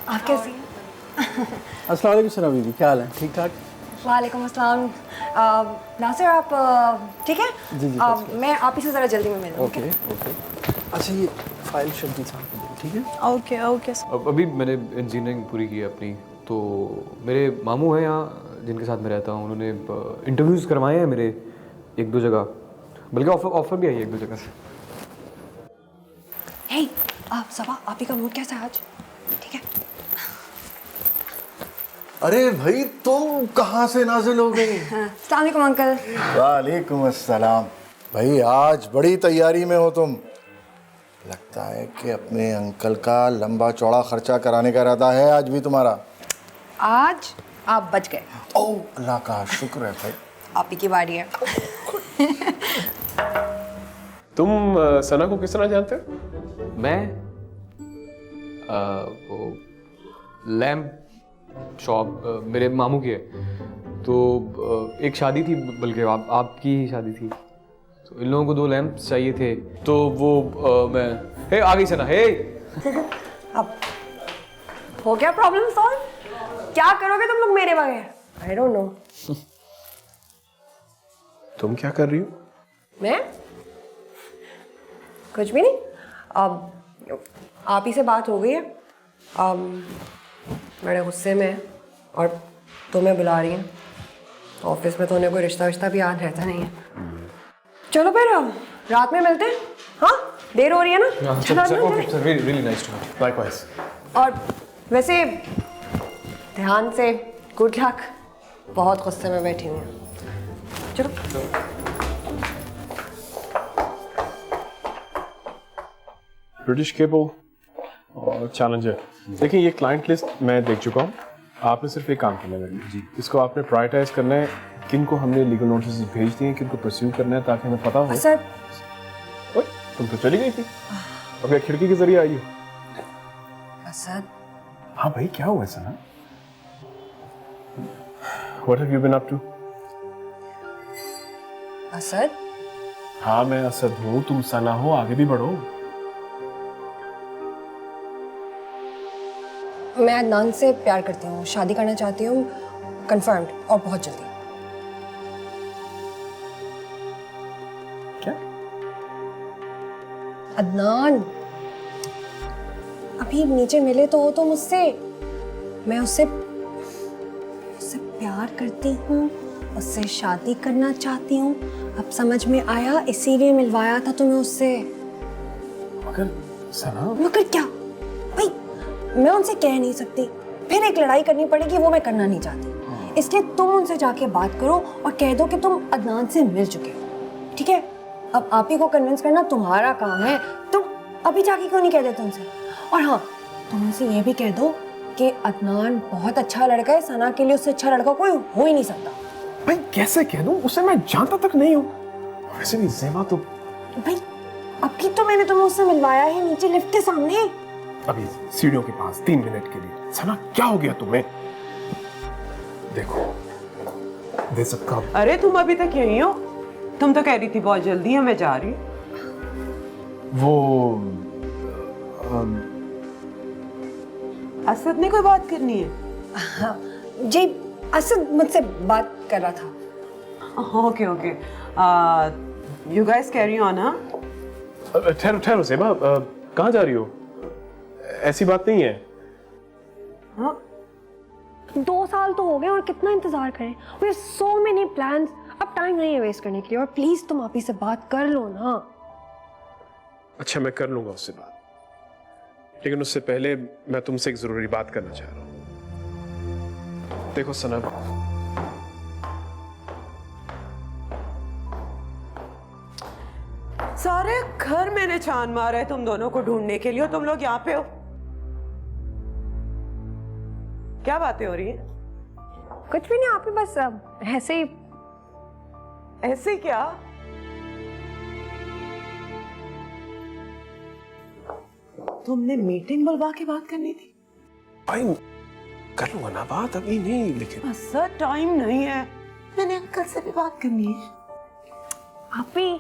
आप कैसी हैं? अस्सलाम वालेकुम सना बीबी, क्या हाल है? ठीक ठाक? वालेकुम अस्सलाम। नासिर, आप ठीक है? जी, मैं आप ही से ज़रा जल्दी में मिलूँ। Okay okay. अच्छा, ये फाइल शर्जील साहब को दो, ठीक है? Okay, okay. अभी मैंने इंजीनियरिंग पूरी की है अपनी, तो मेरे मामू हैं यहाँ जिनके साथ मैं रहता हूँ, उन्होंने इंटरव्यूज़ करवाए हैं मेरे एक दो जगह, बल्कि ऑफर भी आई है एक दो जगह से। हे, आप सबा, आप ही का मूड कैसा है आज? ठीक है? अरे भाई, तुम कहाँ से नाजिल हो गई? अस्सलाम वालेकुम अंकल। वालेकुम अस्सलाम। भाई आज बड़ी तैयारी में हो तुम। लगता है कि अपने अंकल का लंबा चौड़ा खर्चा कराने का इरादा है आज भी तुम्हारा। आज आप बच गए। ओह अल्लाह का शुक्र है भाई। आप ही की बारी है। तुम सना को किस तरह जानते हो? मैं वो लैम्प शॉप मेरे मामू की है, तो एक शादी थी, बल्कि आपकी ही शादी थी, तो इन लोगों को 2 लैंप्स चाहिए थे, तो वो मैं हे आ गई सना, हे अब हो गया प्रॉब्लम सॉल्व? क्या करोगे तुम लोग मेरे बगैर? I don't know. तुम क्या कर रही हो? मैं कुछ भी नहीं। अब आप ही से बात हो गई है, बड़े गुस्से में और तुम्हें बुला रही हैं। ऑफिस में तो उन्हें कोई रिश्ता भी याद रहता नहीं है। चलो फिर रात में मिलते हैं। हाँ देर हो रही है ना? Sir really nice to meet you. Likewise. और वैसे ध्यान से, गुड लक। बहुत गुस्से में बैठी हुई हूँ। चलो। ब्रिटिश केबल और चैलेंजर। देखिए ये क्लाइंट लिस्ट मैं देख चुका हूँ। आपने सिर्फ एक काम करना है जी, इसको आपने प्रायोरिटाइज करना है, किन को हमने लीगल नोटिस भेज दिए, किन को परस्यू करना है, ताकि हमें पता हो। सर ओए, तुम तो चली गई थी, अब क्या खिड़की के जरिए आई हो? असद। हाँ भाई क्या हुआ सना? What have you been up to? Asad? हाँ मैं असद हूँ, तुम सना हो, आगे भी बढ़ो। मैं अदनान से प्यार करती हूँ, शादी करना चाहती हूँ, कंफर्म्ड, और बहुत जल्दी। क्या? अदनान अभी नीचे मिले तो हो तो मुझसे। मैं उससे प्यार करती हूँ, उससे शादी करना चाहती हूँ। अब समझ में आया, इसीलिए मिलवाया था तुम्हें उससे। मगर सना। मगर क्या भाई, मैं उनसे कह नहीं सकती, फिर एक लड़ाई करनी पड़ेगी, वो मैं करना नहीं चाहती। इसलिए तुम उनसे जाके बात करो और कह दो कि तुम अदनान से मिल चुके हो, ठीक है? अब आप ही को कन्विंस करना तुम्हारा काम है, तुम अभी जाके क्यों नहीं कह देते उनसे? और हाँ, तुम उनसे ये भी कह दो कि अदनान बहुत अच्छा लड़का है, सना के लिए उससे अच्छा लड़का कोई हो ही नहीं सकता। भाई कैसे कह दूं? उसे मैं जानता तक नहीं हूँ। वैसे भी ज़ेबा तो भाई अभी तो मैंने तुम्हें उससे मिलवाया है, नीचे लिफ्ट के सामने। अभी सीढ़ियों के पास 3 मिनट के लिए। सना क्या हो गया तुम्हें? देखो दे सबका। अरे तुम अभी तक यहीं हो? तुम तो कह रही थी बहुत जल्दी है, मैं जा रही हूँ। वो असद ने कोई बात करनी है? हाँ जी, असद मुझसे बात कर रहा था। Okay okay, you guys carry on. हाँ ठहरो ठहरो ज़ेबा, कहाँ जा रही हो? ऐसी बात नहीं है। हाँ 2 साल तो हो गए और कितना इंतजार करें? We have so many plans, अब टाइम नहीं है वेस्ट करने के लिए। और प्लीज तुम आप ही से बात कर लो ना। अच्छा मैं कर लूंगा उससे बात, लेकिन उससे पहले मैं तुमसे एक जरूरी बात करना चाह रहा हूं। देखो सना, सारे घर मैंने छान मारा है तुम दोनों को ढूंढने के लिए, और तुम लोग यहाँ पे हो। क्या बातें हो रही हैं? कुछ भी नहीं, आप ही बस ऐसे ही। ऐसे क्या? तुमने मीटिंग बुलवा के बात करनी थी? भाई कर लूंगा ना बात, अभी नहीं, लेकिन सर टाइम नहीं है, मैंने अंकल से भी बात करनी है। आप ही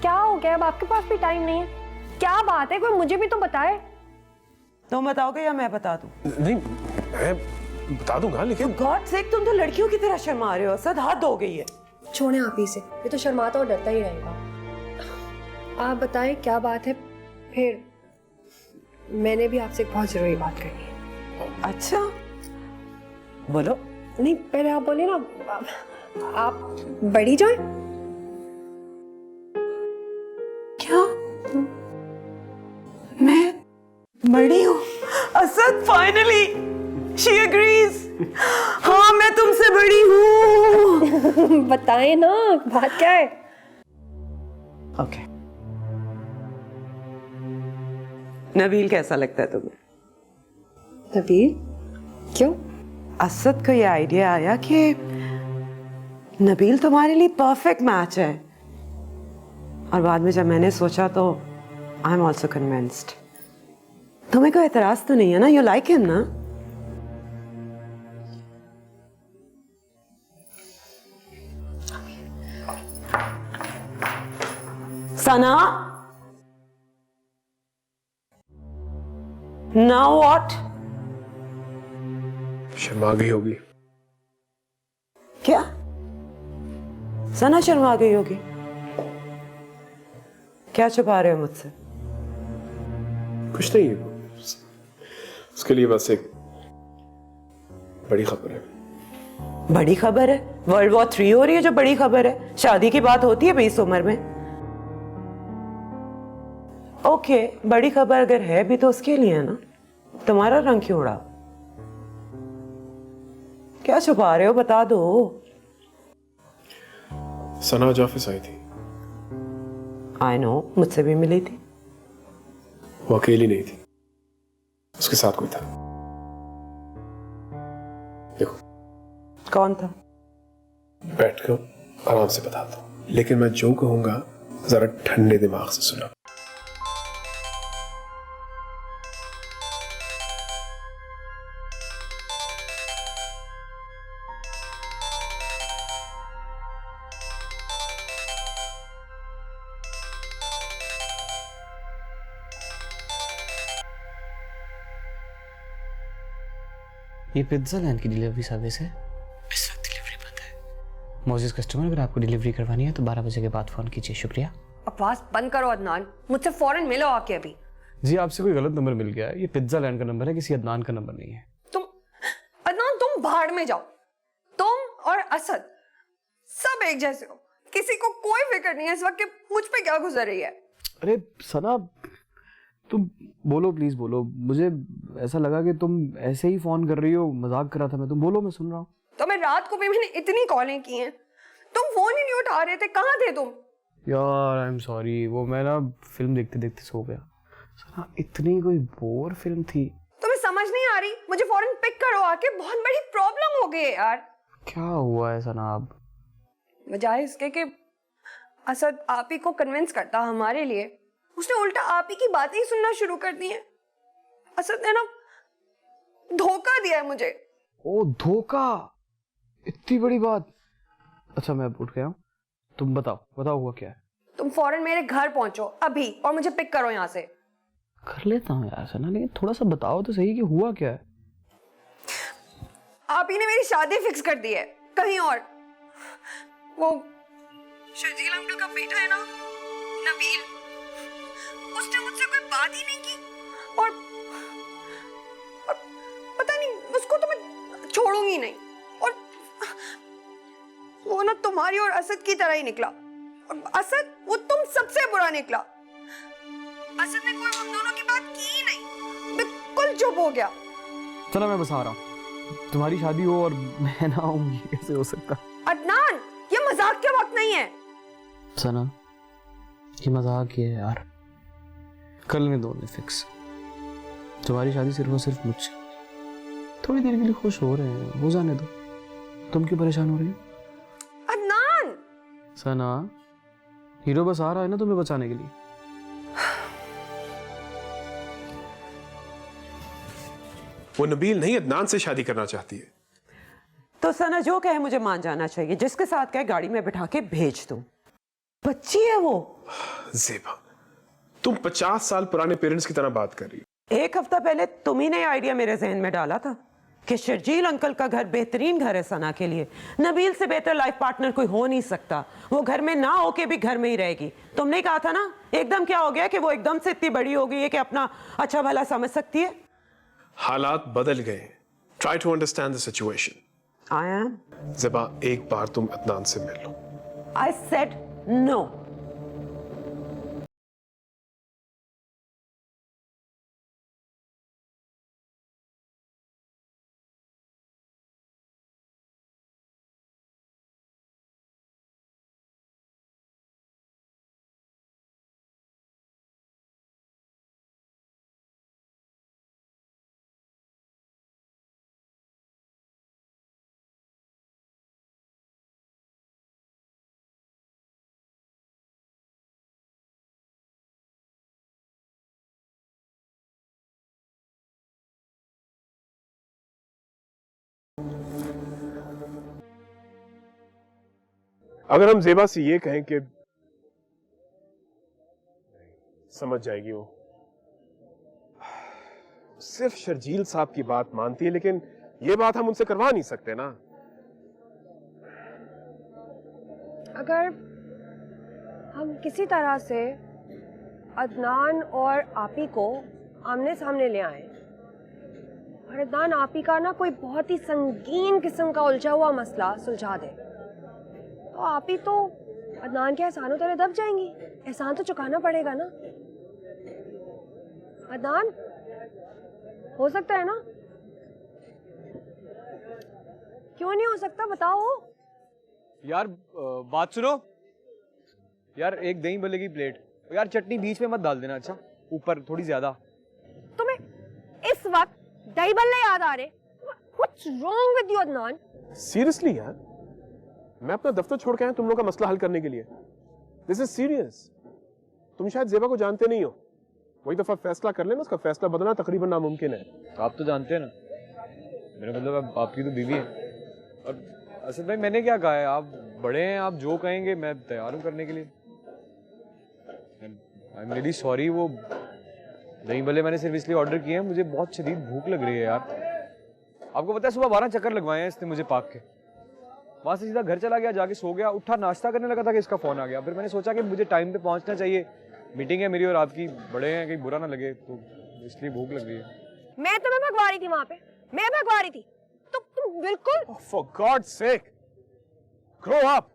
क्या हो गया? अब आपके पास भी टाइम नहीं है? क्या बात है, कोई मुझे भी तो बताए। तुम बताओगे या मैं बता दूं? नहीं मैं बता दूंगा, लेकिन गॉड सेक तुम तो लड़कियों की तरह शर्मा रहे हो। सद हद हो गई है। छोड़े आप ही से, ये तो शर्माता और डरता ही रहेगा। आप बताएं क्या बात है, फिर मैंने भी आपसे एक बहुत जरूरी बात करनी है। अच्छा बोलो। नहीं पहले आप बोले ना, आप बड़ी जाए। क्या मैं बड़ी हूँ? Asad finally she agrees. हाँ मैं तुमसे बड़ी हूँ। बताएं ना बात क्या है। ओके नबील कैसा लगता है तुम्हें? नबील क्यों? असद को ये आइडिया आया कि नबील तुम्हारे लिए परफेक्ट मैच है, और बाद में जब मैंने सोचा तो आई एम ऑल्सो कन्विंस्ड। तुम्हें कोई एतराज तो नहीं है ना? यू लाइक हिम ना? सना, नाउ व्हाट? शर्मा गई होगी। क्या सना शर्मा गई होगी? क्या छुपा रहे हो मुझसे? कुछ नहीं, उसके लिए बस एक बड़ी खबर है। बड़ी खबर है? वर्ल्ड वॉर 3 हो रही है जो बड़ी खबर है? शादी की बात होती है भाई इस उम्र में? ओके, बड़ी खबर अगर है भी तो उसके लिए है ना। तुम्हारा रंग क्यों उड़ा? क्या छुपा रहे हो, बता दो। सना आज ऑफिस आई थी। आई नो, मुझसे भी मिली थी। वो अकेली नहीं थी, उसके साथ कोई था। देखो। कौन था? बैठकर आराम से बताता हूँ, लेकिन मैं जो कहूंगा जरा ठंडे दिमाग से सुना। ये पिज्जा लैंड की डिलीवरी सर्विस है। इस वक्त डिलीवरी बंद है। मोजिस कस्टमर, अगर आपको डिलीवरी करवानी है तो 12 बजे के बाद फोन कीजिए। शुक्रिया। आवाज बंद करो अदनान, मुझसे फौरन मिलो आके अभी। जी, आपसे कोई गलत नंबर मिल गया है। ये पिज्जा लैंड का नंबर है, किसी अदनान का नंबर नहीं है। अदनान तुम भाड़ में जाओ। तुम और असद सब एक जैसे हो, किसी को कोई फिक्र नहीं है इस वक्त कि मुझ पे क्या गुजर रही है। अरे सना, तुम बोलो, प्लीज बोलो। मुझे ऐसा लगा कि तुम ऐसे ही फोन कर रही हो, मजाक कर रहा था मैं। तुम बोलो, मैं सुन रहा हूँ। तो मैं रात को भी मैंने इतनी कॉलें की हैं, तुम फोन ही नहीं उठा रहे थे, कहाँ थे तुम? यार आई एम सॉरी, वो मैं ना फिल्म देखते देखते सो गया। सना, इतनी कोई बोर फिल्म थी। तुम्हें समझ नहीं आ रही? मुझे फौरन पिक करो आके, बहुत बड़ी प्रॉब्लम हो गई है यार। क्या हुआ है सना? अब बजाय इसके कि असद आप ही को कन्विंस करता हमारे लिए, उसने उल्टा आप ही की बातें ही सुनना शुरू कर दी हैं। असद ने ना धोखा दिया है मुझे। ओ धोखा, इतनी बड़ी बात। अच्छा मैं उठ गया हूँ, तुम बताओ हुआ क्या है? तुम फौरन मेरे घर पहुंचो अभी और मुझे पिक करो यहाँ से। कर लेता हूँ यार सना, लेकिन थोड़ा सा बताओ तो सही कि हुआ क्या है। आप ही ने मेरी शादी फिक्स कर दी है कहीं और। वो शर्जील अंकल का बेटा है ना, नबील, उसने मुझसे कोई बात ही नहीं की और पता नहीं, उसको तो मैं छोड़ूंगी नहीं। और वो ना तुम्हारी और असद की तरह ही निकला, और असद वो तुम सबसे बुरा निकला। असद ने कोई हम दोनों की बात की ही नहीं, बिल्कुल चुप हो गया। चलो मैं बस आ रहा हूँ। तुम्हारी शादी हो और मैं ना आऊँ, ये कैसे हो सकता? अदनान, ये मजाक के वक्त नहीं है। सना, ये मजाक ही है यार। कर लेने दो फिक्स। तुम्हारी शादी सिर्फ और सिर्फ मुझसे। थोड़ी देर के लिए खुश हो रहे हैं, हो जाने दो। तुम क्यों परेशान हो रही हो? अदनान! सना, हीरो बस आ रहा है ना तुम्हें बचाने के लिए। वो नबील नहीं, अदनान से शादी करना चाहती है। तो सना जो कहे मुझे मान जाना चाहिए, जिसके साथ कहे गाड़ी में बिठा के भेज दूं। बच्ची है वो। ज़ेबा, तुम 50 साल पुराने पेरेंट्स की तरह बात कर रही हो। 1 हफ्ता पहले तुम ही ने आइडिया मेरे जहन में डाला था कि शर्जील अंकल का घर बेहतरीन घर है सना के लिए। नबील से बेहतर लाइफ पार्टनर कोई हो नहीं सकता। वो घर में ना होके भी घर में ही रहेगी। तुमने कहा था ना, एकदम क्या हो गया कि वो एकदम से इतनी बड़ी हो गई है कि अपना अच्छा भला समझ सकती है। हालात बदल गए। Try to understand the situation. I am. Zeba, एक बार तुम अदनान से मिल लो। I said no. अगर हम ज़ेबा से ये कहें कि समझ जाएगी वो। सिर्फ शर्जील साहब की बात मानती है, लेकिन ये बात हम उनसे करवा नहीं सकते ना। अगर हम किसी तरह से अदनान और आपी को आमने सामने ले आए और अदनान आपी का ना कोई बहुत ही संगीन किस्म का उलझा हुआ मसला सुलझा दे, तो आपी तो अदनान के एहसानों तले दब जाएंगी। एहसान तो चुकाना पड़ेगा ना। अदनान, हो सकता है ना? क्यों नहीं हो सकता, बताओ। यार बात सुनो यार, एक दही भल्ले की प्लेट, यार चटनी बीच में मत डाल देना, अच्छा ऊपर थोड़ी ज्यादा। तुम्हें इस वक्त दही भल्ले याद आ रहे? What's wrong with you, Adnan? Seriously यार, मैं अपना दफ्तर छोड़ के आया तुम लोग का मसला हल करने के लिए। This is serious. तुम शायद जेबा को जानते नहीं हो, वही दफा फैसला कर लेना, उसका फैसला बदलना तकरीबन नामुमकिन है। आप तो जानते हैं ना, मेरा मतलब आपकी तो बीवी है। और असद भाई मैंने क्या कहा है, आप बड़े हैं, आप जो कहेंगे मैं तैयार हूँ करने के लिए। आई एम रियली सॉरी, वो दही भले मैंने सिर्फ इसलिए ऑर्डर किए हैं, मुझे बहुत शदीद भूख लग रही है यार। आपको पता है सुबह 12 चक्कर लगवाए हैं इसने मुझे पार्क के, वहां से सीधा घर चला गया, जाके सो गया, उठा नाश्ता करने लगा था कि इसका फोन आ गया। फिर मैंने सोचा कि मुझे टाइम पे पहुंचना चाहिए, मीटिंग है मेरी और आपकी, बड़े हैं, कहीं बुरा ना लगे, तो इसलिए भूख लग रही है। मैं तुम्हें भगवा रही थी वहां पे, मैं भगवा रही थी, तो तुम बिल्कुल। For God's sake, grow up.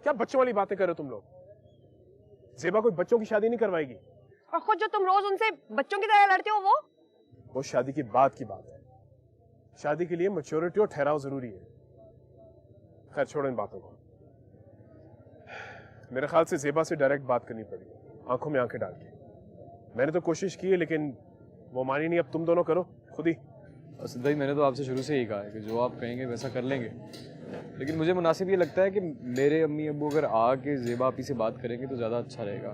क्या बच्चों वाली बातें कर रहे हो तुम लोग? जेबा कोई बच्चों की शादी नहीं करवाएगी। और खुद जो तुम रोज उनसे बच्चों की तरह लड़ते हो, वो शादी की बात की बात है। शादी के लिए मैच्योरिटी और ठहराव जरूरी है। खैर छोड़ो इन बातों को। मेरे ख्याल से जेबा से डायरेक्ट बात करनी पड़ेगी, आंखों में आंखें डाल के। मैंने तो कोशिश की है, लेकिन वो मानी नहीं। अब तुम दोनों करो खुद ही। असद भाई मैंने तो आपसे शुरू से ही कहा है कि जो आप कहेंगे वैसा कर लेंगे, लेकिन मुझे मुनासिब ये लगता है कि मेरे अम्मी अब्बू अगर आके जेबा आपी से बात करेंगे तो ज़्यादा अच्छा रहेगा।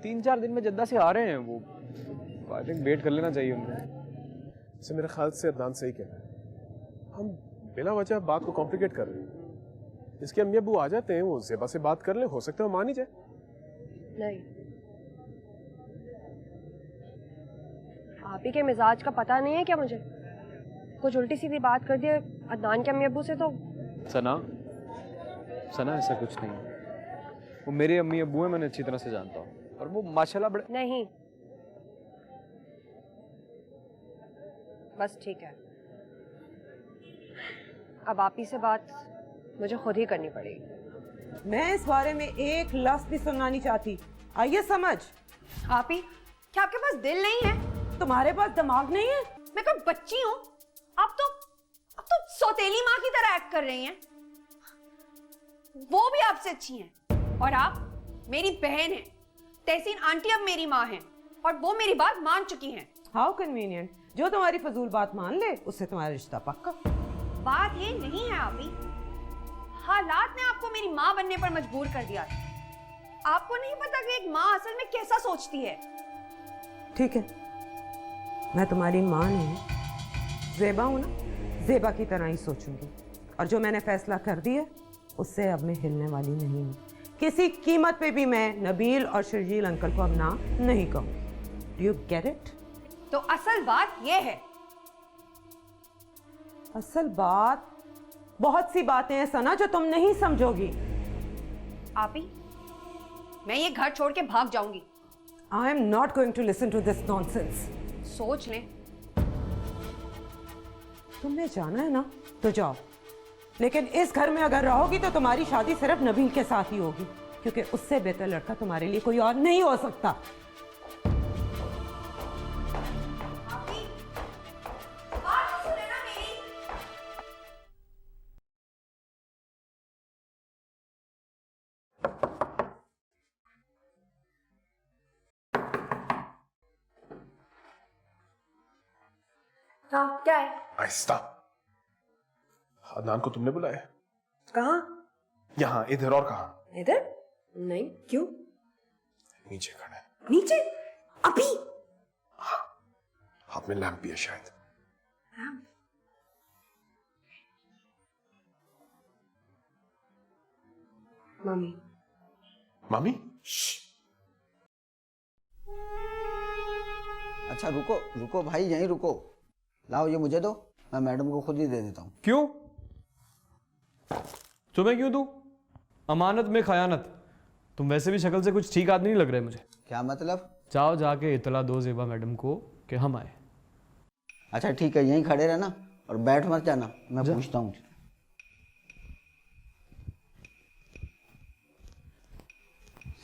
3-4 दिन में जद्दा से आ रहे हैं वो, आई थिंक वेट कर लेना चाहिए उनको। से मेरे ख्याल से अदनान सही कह रहा है, हम बिना वजह बात को कॉम्प्लिकेट कर रहे हैं। इसके अम्मी अब्बू आ जाते हैं, वो जेबा से बात कर ले, हो सकता है वो मान ही जाए। नहीं, आप ही के मिजाज का पता नहीं है क्या मुझे? कुछ उल्टी सीधी बात कर दी अदनान के अम्मी अब्बू से तो। सना ऐसा कुछ नहीं है, वो मेरे अम्मी अब्बू हैं, मैंने अच्छी तरह से जानता हूँ, और वो माशाल्लाह बड़े। नहीं, बस ठीक है, अब आप ही से बात मुझे खुद ही करनी पड़ेगी। मैं इस बारे में एक लफ्ज भी सुनना नहीं चाहती, आइए समझ। आप ही, क्या आपके पास दिल नहीं है? तुम्हारे पास दिमाग नहीं है? मैं कोई बच्ची हूँ? आप तो सौतेली माँ की तरह एक्ट कर रही हैं। वो भी आपसे अच्छी हैं, और आप मेरी बहन हैं। तहसीन आंटी अब मेरी माँ हैं, और वो मेरी बात मान चुकी हैं। हाउ कन्वीनियंट, जो तुम्हारी फजूल बात मान ले उससे तुम्हारा रिश्ता पक्का। बात ये नहीं है आपी, हालात ने आपको मेरी माँ बनने पर मजबूर कर दिया था। आपको नहीं पता कि एक माँ असल में कैसा सोचती है। ठीक है, मैं तुम्हारी माँ नहीं, जेबा हूं ना, जेबा की तरह ही सोचूंगी, और जो मैंने फैसला कर दिया उससे अब मैं हिलने वाली नहीं हूँ। किसी कीमत पे भी मैं नबील और शर्जील अंकल को अब ना नहीं कहूँगी। Do you get it? तो असल बात ये है। असल बात, बहुत सी बातें हैं सना जो तुम नहीं समझोगी। आपी, मैं ये घर छोड़ के भाग जाऊंगी। I am not going to listen to this nonsense. सोच लें। तुम्हें जाना है ना तो जाओ, लेकिन इस घर में अगर रहोगी तो तुम्हारी शादी सिर्फ नबील के साथ ही होगी, क्योंकि उससे बेहतर लड़का तुम्हारे लिए कोई और नहीं हो सकता। हाँ, क्या है? आहिस्ता। अदनान को तुमने बुलाया? कहाँ? यहाँ, इधर। और कहाँ? इधर? नहीं, क्यों? नीचे खड़ा है। नीचे? अभी? हाँ, हाथ में लैंप भी है शायद। मम्मी। मामी? अच्छा रुको रुको भाई, यहीं रुको। लाओ ये मुझे दो, मैं मैडम को खुद ही दे देता हूँ। क्यों? तुम्हें क्यों दूं? अमानत में खयानत। तुम वैसे भी शक्ल से कुछ ठीक आदमी नहीं लग रहे मुझे। क्या मतलब? जाओ जाके इतला दो ज़ेबा मैडम को कि हम आए। अच्छा ठीक है, यहीं खड़े रहना और बैठ मत जाना, मैं पूछता हूँ।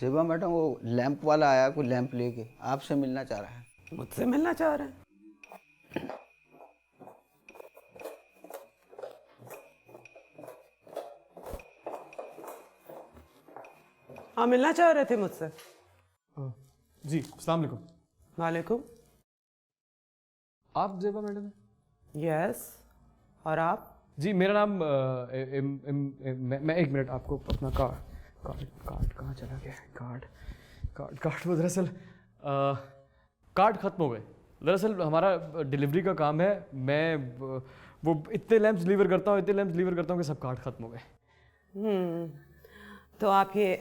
सेबा मैडम, वो लैंप वाला आया, कोई लैंप लेके आपसे मिलना चाह रहा है। मुझसे मिलना चाह रहे हैं? हाँ, मिलना चाह रहे थे मुझसे। जी, अस्सलाम वालेकुम। वालेकुम। आप ज़ेबा मैडम हैं? यस। और आप? जी, मेरा नाम मैं एक मिनट आपको अपना कार्ड कहाँ चला गया है? कार्ड वो दरअसल कार्ड ख़त्म हो गए। दरअसल हमारा डिलीवरी का काम है। मैं वो इतने लैंप्स डिलीवर करता हूँ कि सब कार्ड ख़त्म हो गए। तो आप ये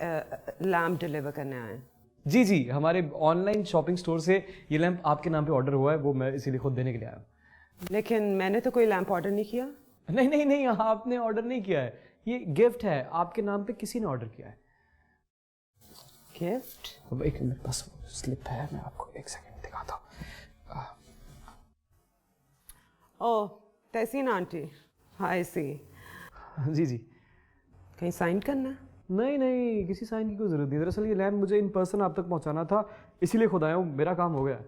लैम्प डिलीवर करने आए हैं? जी, हमारे ऑनलाइन शॉपिंग स्टोर से ये लैंप आपके नाम पे ऑर्डर हुआ है, वो मैं इसीलिए खुद देने के लिए आया हूँ। लेकिन मैंने तो कोई लैंप ऑर्डर नहीं किया। नहीं, आपने ऑर्डर नहीं किया है। ये गिफ्ट है, आपके नाम पे किसी ने ऑर्डर किया है। गिफ्ट? अब एक मिनट, बस स्लिप है, मैं आपको एक सेकंड दिखाता हूँ। ओह, तहसीन आंटी, आई सी। जी। कहीं साइन करना है? नहीं, किसी साइन की कोई ज़रूरत नहीं। दरअसल ये लैंप मुझे इन पर्सन आप तक पहुँचाना था, इसीलिए खुद आया हूँ। मेरा काम हो गया है।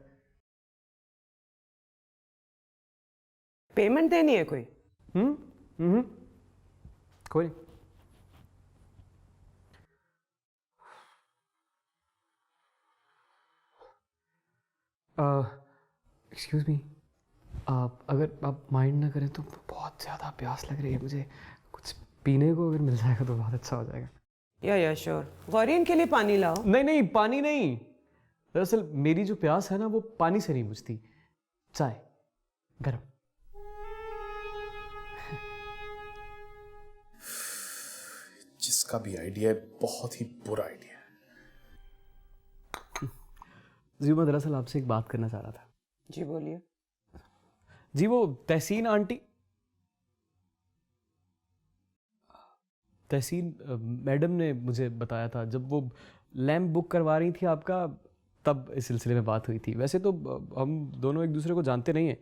पेमेंट देनी है कोई? कोई नहीं। एक्सक्यूज़ मी, अगर आप माइंड ना करें तो बहुत ज़्यादा प्यास लग रही है मुझे। कुछ पीने को अगर मिल जाएगा तो बहुत अच्छा हो जाएगा। या श्योर। गौरी, इनके लिए पानी लाओ। नहीं, पानी नहीं। दरअसल मेरी जो प्यास है ना, वो पानी से नहीं बुझती, चाय गरम। जिसका भी आइडिया है बहुत ही बुरा आइडिया है। जी, मैं दरअसल आपसे एक बात करना चाह रहा था। जी बोलिए। जी, वो तहसीन मैडम ने मुझे बताया था, जब वो लैंप बुक करवा रही थी आपका, तब इस सिलसिले में बात हुई थी। वैसे तो हम दोनों एक दूसरे को जानते नहीं हैं।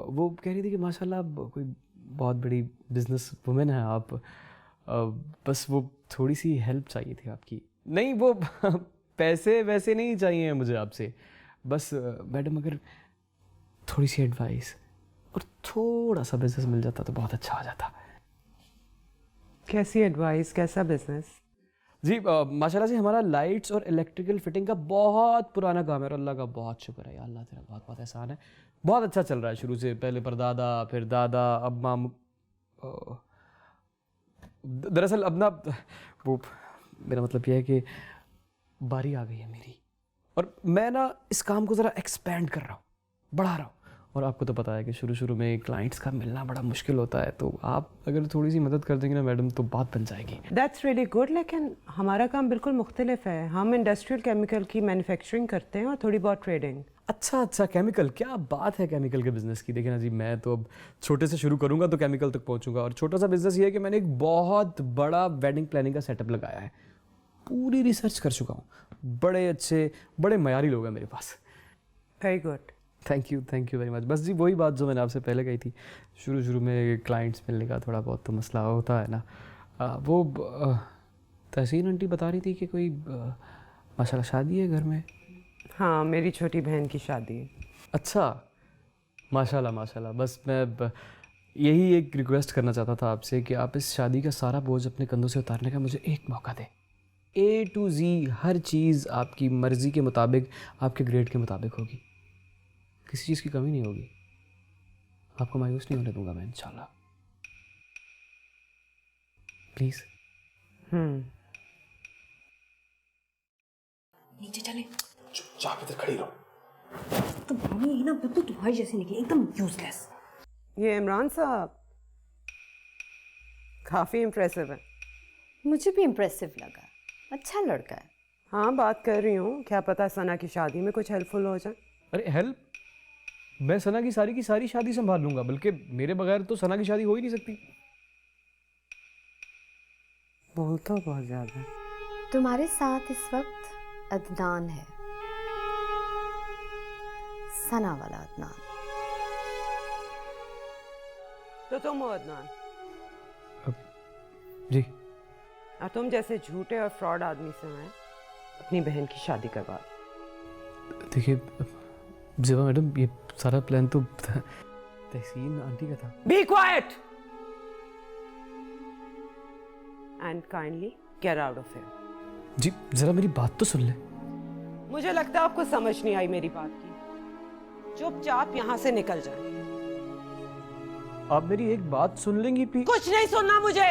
वो कह रही थी कि माशाल्लाह कोई बहुत बड़ी बिजनेस वुमेन है आप, बस वो थोड़ी सी हेल्प चाहिए थी आपकी। नहीं, वो पैसे वैसे नहीं चाहिए मुझे आपसे, बस मैडम अगर थोड़ी सी एडवाइस और थोड़ा सा बिजनेस मिल जाता तो बहुत अच्छा हो जाता। कैसी एडवाइस, कैसा बिजनेस? जी, माशाल्लाह से हमारा लाइट्स और इलेक्ट्रिकल फिटिंग का बहुत पुराना काम है और अल्लाह का बहुत शुक्र है। अल्लाह तेरा बहुत बहुत एहसान है। बहुत अच्छा चल रहा है शुरू से, पहले परदादा, फिर दादा, अब माम। दरअसल अब ना वो, मेरा मतलब यह है कि बारी आ गई है मेरी, और मैं ना इस काम को ज़रा एक्सपेंड कर रहा हूँ, बढ़ा रहा हूँ। और आपको तो पता है कि शुरू में क्लाइंट्स का मिलना बड़ा मुश्किल होता है, तो आप अगर थोड़ी सी मदद कर देंगे ना मैडम, तो बात बन जाएगी। That's really good. लेकिन हमारा काम बिल्कुल मुख्तलिफ है। हम इंडस्ट्रियल केमिकल की मैन्युफैक्चरिंग करते हैं और थोड़ी बहुत ट्रेडिंग। अच्छा, केमिकल, क्या बात है केमिकल के बिज़नेस की। देखिए ना जी, मैं तो अब छोटे से शुरू करूँगा तो केमिकल तक पहुँचूंगा। और छोटा सा बिज़नेस ये है कि मैंने एक बहुत बड़ा वेडिंग प्लानिंग का सेटअप लगाया है। पूरी रिसर्च कर चुका हूँ, बड़े अच्छे बड़े मयारी लोग हैं मेरे पास। Very good, thank you very much. बस जी, वही बात जो मैंने आपसे पहले कही थी, शुरू में क्लाइंट्स मिलने का थोड़ा बहुत तो मसला होता है ना। वो तहसीन आंटी बता रही थी कि कोई माशाल्लाह शादी है घर में। हाँ, मेरी छोटी बहन की शादी है। अच्छा, माशाल्लाह। बस मैं यही एक रिक्वेस्ट करना चाहता था आपसे कि आप इस शादी का सारा बोझ अपने कंधों से उतारने का मुझे एक मौका दें। A to Z हर चीज़ आपकी मर्ज़ी के मुताबिक, आपके ग्रेड के मुताबिक होगी, किसी चीज़ की कमी नहीं होगी। आपको मायूस नहीं होने दूंगा मैं, इंशाल्लाह। प्लीज़। नीचे चले। चुपचाप इधर खड़ी रहो। तो भाभी ये ना बिल्कुल तुम्हारी जैसी निकली, एकदम यूजलेस। ये इमरान साहब काफ़ी इम्प्रेसिव है। मुझे भी इम्प्रेसिव लगा, अच्छा लड़का है। हाँ, बात कर रही हूँ, क्या पता सना की शादी में कुछ हेल्पफुल हो जाए। अरे हेल्प? मैं सना की सारी शादी संभाल लूंगा, बल्कि मेरे बगैर तो सना की शादी हो ही नहीं सकती। बोल तो बहुत ज्यादा। तुम्हारे साथ इस वक्त अदनान है, सना वाला अदनान। तो तुम हो अदनान? जी। और तुम जैसे झूठे और फ्रॉड आदमी से मैं अपनी बहन की शादी करवा। देखिए ज़ेबा मैडम, ये सारा प्लान तो तहसीन आंटी का था। Be quiet and kindly get out of here. जी जरा मेरी बात तो सुन ले। मुझे लगता है आपको समझ नहीं आई मेरी बात की। चुपचाप यहाँ से निकल जाए। आप मेरी एक बात सुन लेंगी प्लीज? कुछ नहीं सुनना मुझे।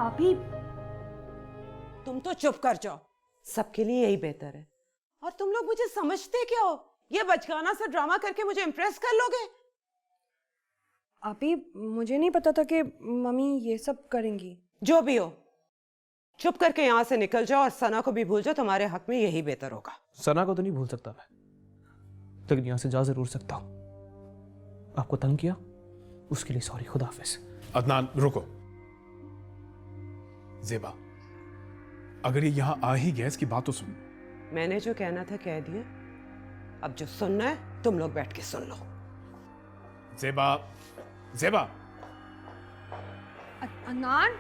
अभी तुम तो चुप कर जाओ, सबके लिए यही बेहतर है। और तुम लोग मुझे समझते क्या हो? ये बचकाना सा ड्रामा करके मुझे इम्प्रेस कर लोगे? अभी मुझे नहीं पता था कि मम्मी ये सब करेंगी। जो भी हो, चुप करके यहाँ से निकल जाओ और सना को भी भूल जाओ। तुम्हारे हक में यही बेहतर होगा। सना को तो नहीं भूल सकता मैं, लेकिन यहाँ से जा जरूर सकता हूँ। आपको तंग किया उसके लिए सॉरी। खुदा हाफिज। अदनान रुको। ज़ेबा, अगर ये यहाँ आ ही गया इसकी बात तो सुन। मैंने जो कहना था कह दिया। अब जो सुनना है तुम लोग बैठ के सुन लो। ज़ेबा, ज़ेबा। अदनान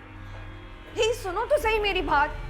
प्लीज सुनो तो सही मेरी बात।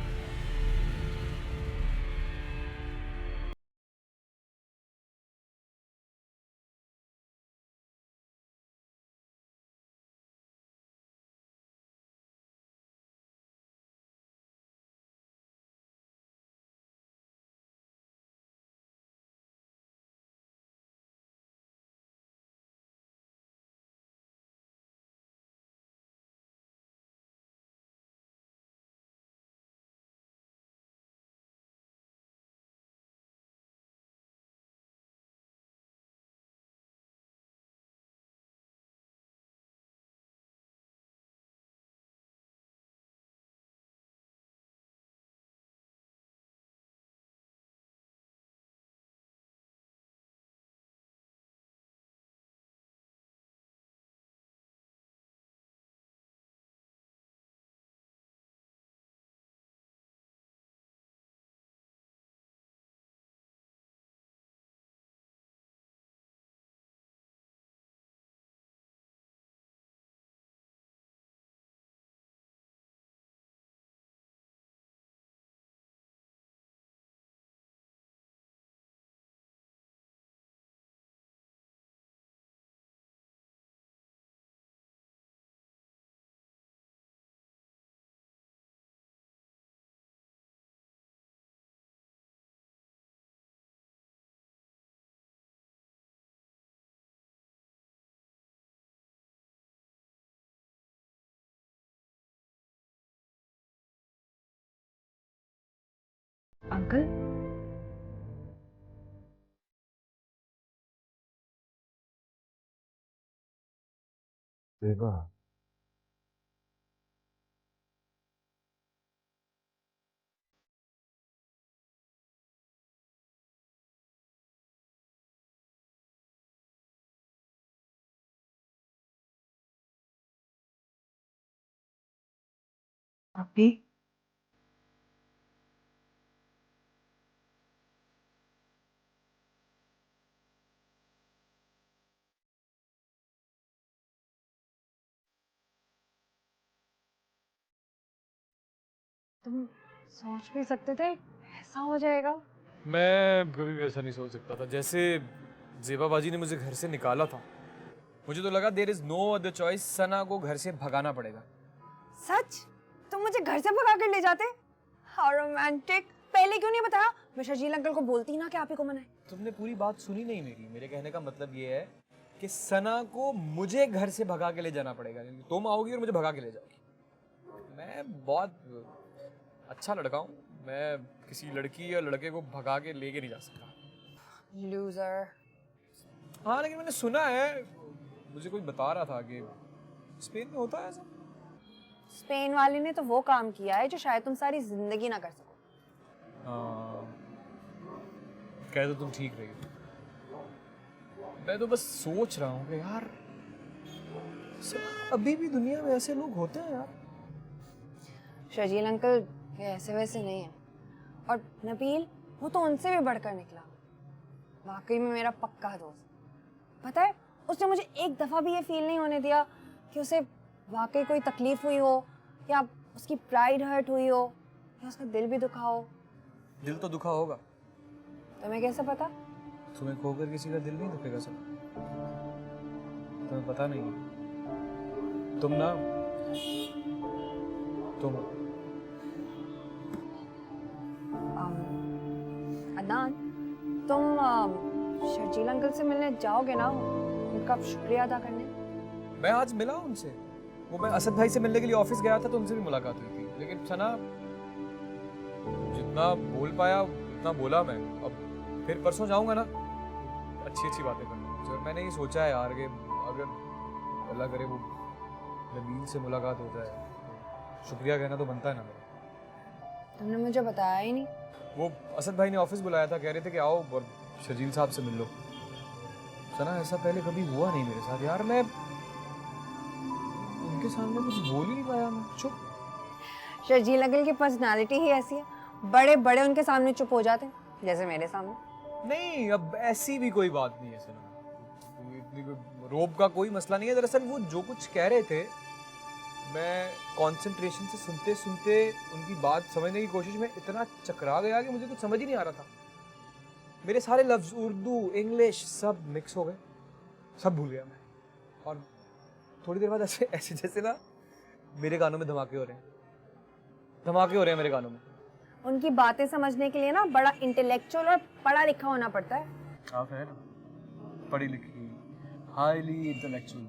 अंकल ज़ेबा, अभी तुम सोच भी सकते थे ऐसा हो जाएगा? मैं कभी भी ऐसा नहीं सोच सकता था। जैसे ज़ेबा बाजी ने मुझे घर से निकाला था, मुझे तो लगा there is no other choice, Sana को घर से भगाना पड़ेगा। सच? तुम मुझे घर से भगा कर ले जाते? How romantic. पहले क्यों नहीं बताया? मैं शर्जील अंकल को बोलती ना कि आप ही को मनाए। तुमने पूरी बात सुनी नहीं मेरी। मेरे कहने का मतलब ये है कि सना को मुझे घर से भगा के ले जाना पड़ेगा। तुम आओगी और मुझे भगा के ले जाओगी। मैं बहुत अच्छा लड़का हूँ, मैं किसी लड़की या लड़के को भगा के लेके नहीं जा सकता। लूजर। हाँ लेकिन मैंने सुना है, मुझे कोई बता रहा था कि स्पेन में होता है ऐसा। स्पेन वाले ने तो वो काम किया है जो शायद तुम सारी जिंदगी ना कर सको। कह दो तुम ठीक रही हो। मैं तो बस सोच रहा हूँ कि यार अभी भी दुनिया में ऐसे लोग होते हैं यार। शर्जील अंकल ये ऐसे वैसे नहीं है, और नबील वो तो उनसे भी बढ़कर निकला। वाकई में मेरा पक्का दोस्त। पता है उसने मुझे एक दफा भी ये फील नहीं होने दिया कि उसे वाकई कोई तकलीफ हुई हो, या उसकी प्राइड हर्ट हुई हो, या उसका दिल भी दुखा हो। दिल तो दुखा होगा। तुम्हें कैसे पता? तुम्हें खोकर किसी का दिल नहीं दुखेगा सर। तुम्हें पता नहीं है। तुम ना तुम अदनान, तुम शर्जील अंकल से मिलने जाओगे ना, उनका शुक्रिया अदा करने? मैं आज मिला उनसे। वो मैं असद भाई से मिलने के लिए ऑफिस गया था तो उनसे भी मुलाकात हुई थी, लेकिन सना जितना बोल पाया उतना बोला मैं। अब फिर परसों जाऊंगा ना, अच्छी अच्छी बातें करूंगा। तो मैंने ये सोचा है यार कि अगर अल्लाह करे वो नबील से मुलाकात हो जाए तो शुक्रिया कहना तो बनता है ना मेरा। तुमने मुझे बताया ही नहीं। वो असद भाई ने ऑफिस बुलाया था, कह रहे थे कि आओ और शर्जील साहब से मिल लो। सना ऐसा पहले कभी हुआ नहीं मेरे साथ यार। मैं उनके सामने कुछ बोल ही नहीं पाया, मैं चुप। शर्जील अंकल की पर्सनालिटी ही ऐसी है, बड़े बड़े उनके सामने चुप हो जाते हैं, जैसे मेरे सामने। नहीं, अब ऐसी भी कोई बात नहीं है सना। इतनी कोई रोब का कोई मसला नहीं है। दरअसल वो जो कुछ कह रहे थे, मैं कंसंट्रेशन से सुनते सुनते उनकी बात समझने की कोशिश में इतना चकरा गया कि मुझे कुछ समझ ही नहीं आ रहा था। मेरे सारे लफ्ज उर्दू इंग्लिश सब मिक्स हो गए, सब भूल गया मैं। और थोड़ी देर बाद ऐसे ऐसे जैसे ना मेरे कानों में धमाके हो रहे हैं, धमाके हो रहे हैं मेरे कानों में। उनकी बातें समझने के लिए ना बड़ा इंटेलेक्चुअल और पढ़ा लिखा होना पड़ता है। आप है ना पढ़ी लिखी, हाईली इंटेलेक्चुअल,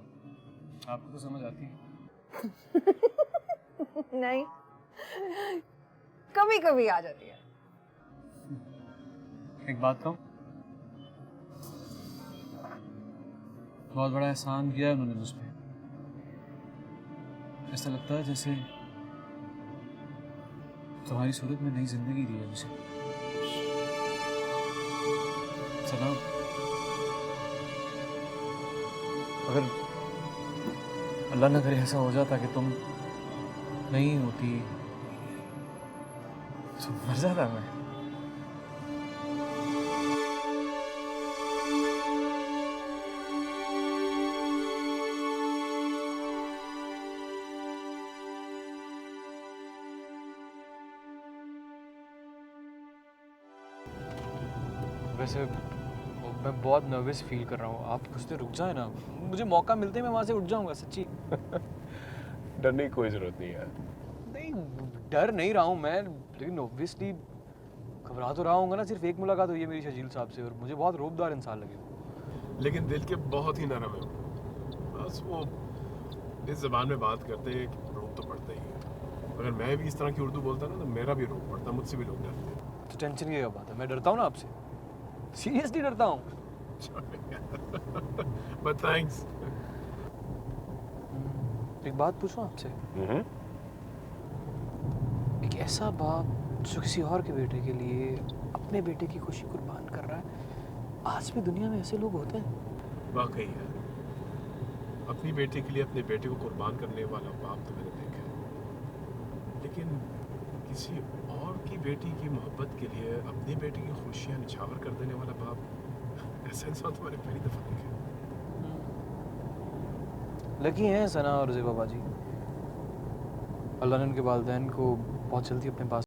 आपको तो समझ आती है। नहीं, कभी कभी आ जाती है। एक बात कहूं, बहुत बड़ा एहसान किया है उन्होंने मुझ पे। ऐसा लगता है जैसे तुम्हारी सूरत में नई जिंदगी दी है मुझे। सलाम। अगर अल्लाह ना करे ऐसा हो जाता कि तुम नहीं होती तो मर जाता मैं। वैसे मैं बहुत नर्वस फील कर रहा हूँ। आप कुछ देर रुक जाए ना, मुझे मौका मिलते ही मैं वहाँ से उठ जाऊँगा सच्ची। डरने की कोई जरूरत नहीं है। नहीं, डर नहीं रहा हूँ मैं, लेकिन ऑब्वियसली घबरा तो रहा हूँगा ना। सिर्फ एक मुलाकात हुई है मेरी शर्जील साहब से और मुझे बहुत रोबदार इंसान लगे। लेकिन दिल के बहुत ही नरम है। बस वो इस ज़बान में बात करते हैं कि रोब तो पड़ता ही है। अगर मैं भी इस तरह की उर्दू बोलता ना तो मेरा भी रोब पड़ता, मुझसे भी लोग डरते। तो टेंशन की क्या बात है, मैं डरता हूँ ना आपसे, सीरियसली डरता हूँ। But thanks. एक बात पूछूं आपसे। एक ऐसा बाप जो किसी और के बेटे के लिए अपने बेटे की खुशी कुर्बान कर रहा है, आज भी दुनिया में ऐसे लोग होते हैं? वाकई है, अपनी बेटी के लिए अपने बेटे को कुर्बान करने वाला बाप तो मैंने देखा है, लेकिन किसी और की बेटी की मोहब्बत के लिए अपनी बेटी की खुशियां निछावर कर देने वाला बाप, ऐसा इंसान तो मैंने पहली दफा देखा। लकी हैं सना और ज़ेबा बाजी, अल्लाह ने उनके वालिदैन को बहुत जल्दी अपने पास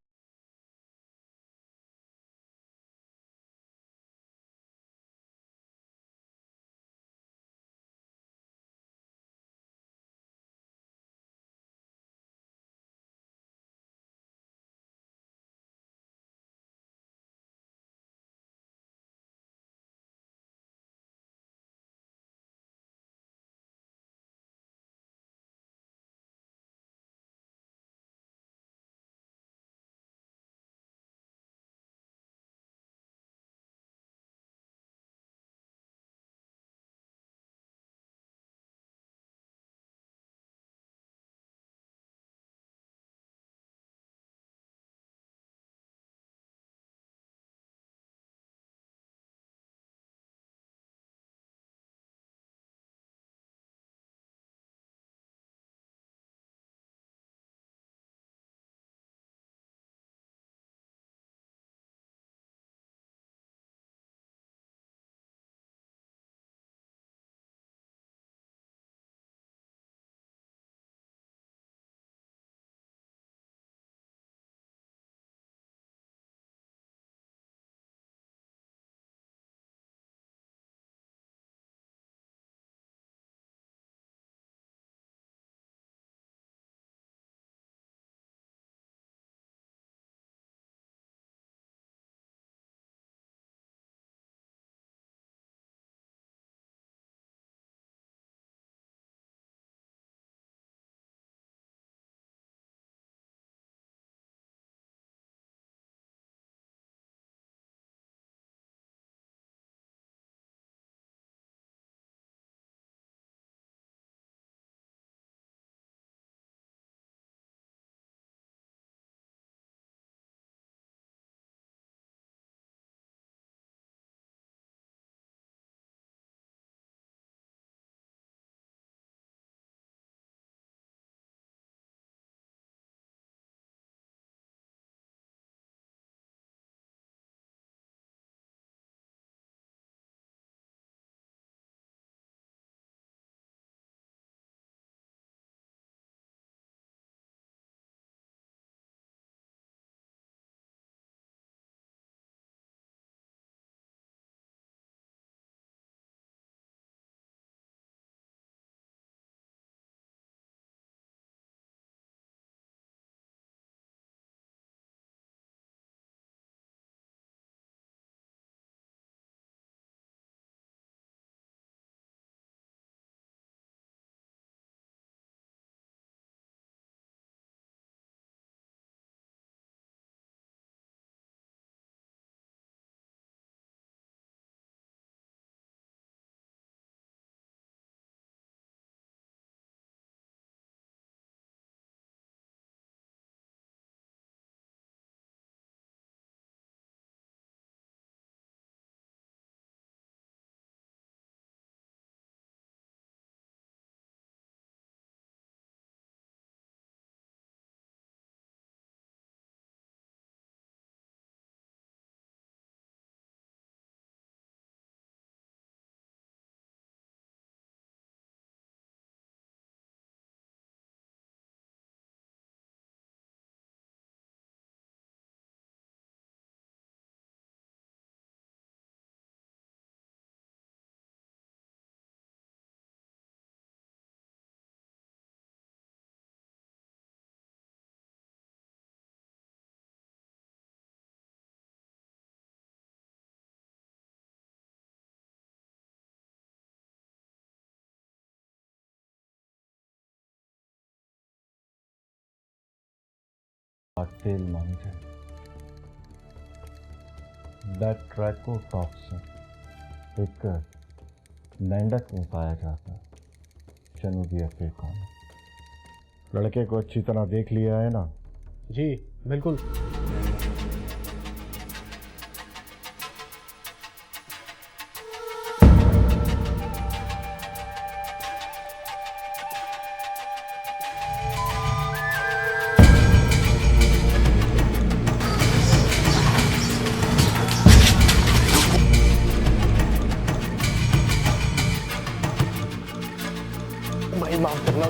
तेल मांगे बैट्रैकोटॉक्सिन एक मेंढक में पाया जाता है जनूबी अफ्रीका में। लड़के को अच्छी तरह देख लिया है ना? जी बिल्कुल। भाई माफ करना।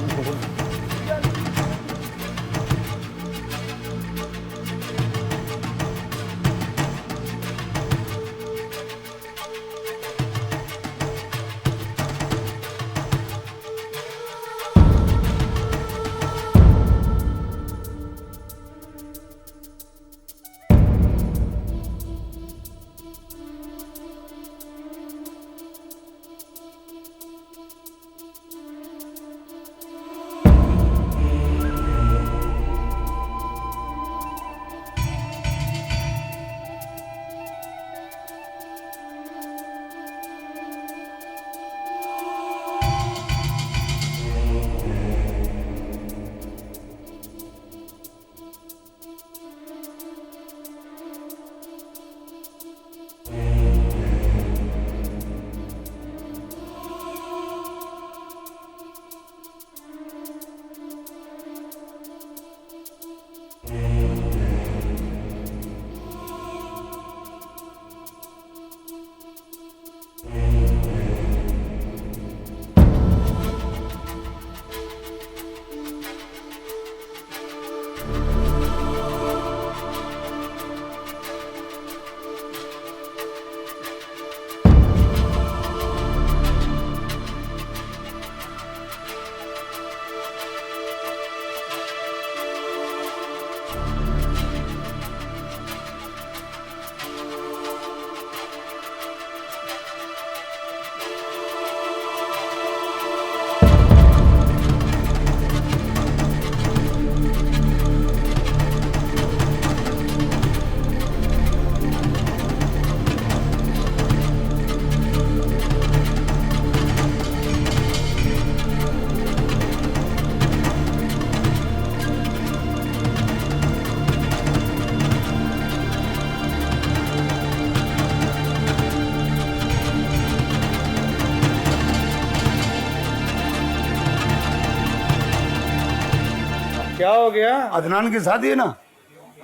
क्या हो गया? अदनान की शादी है ना,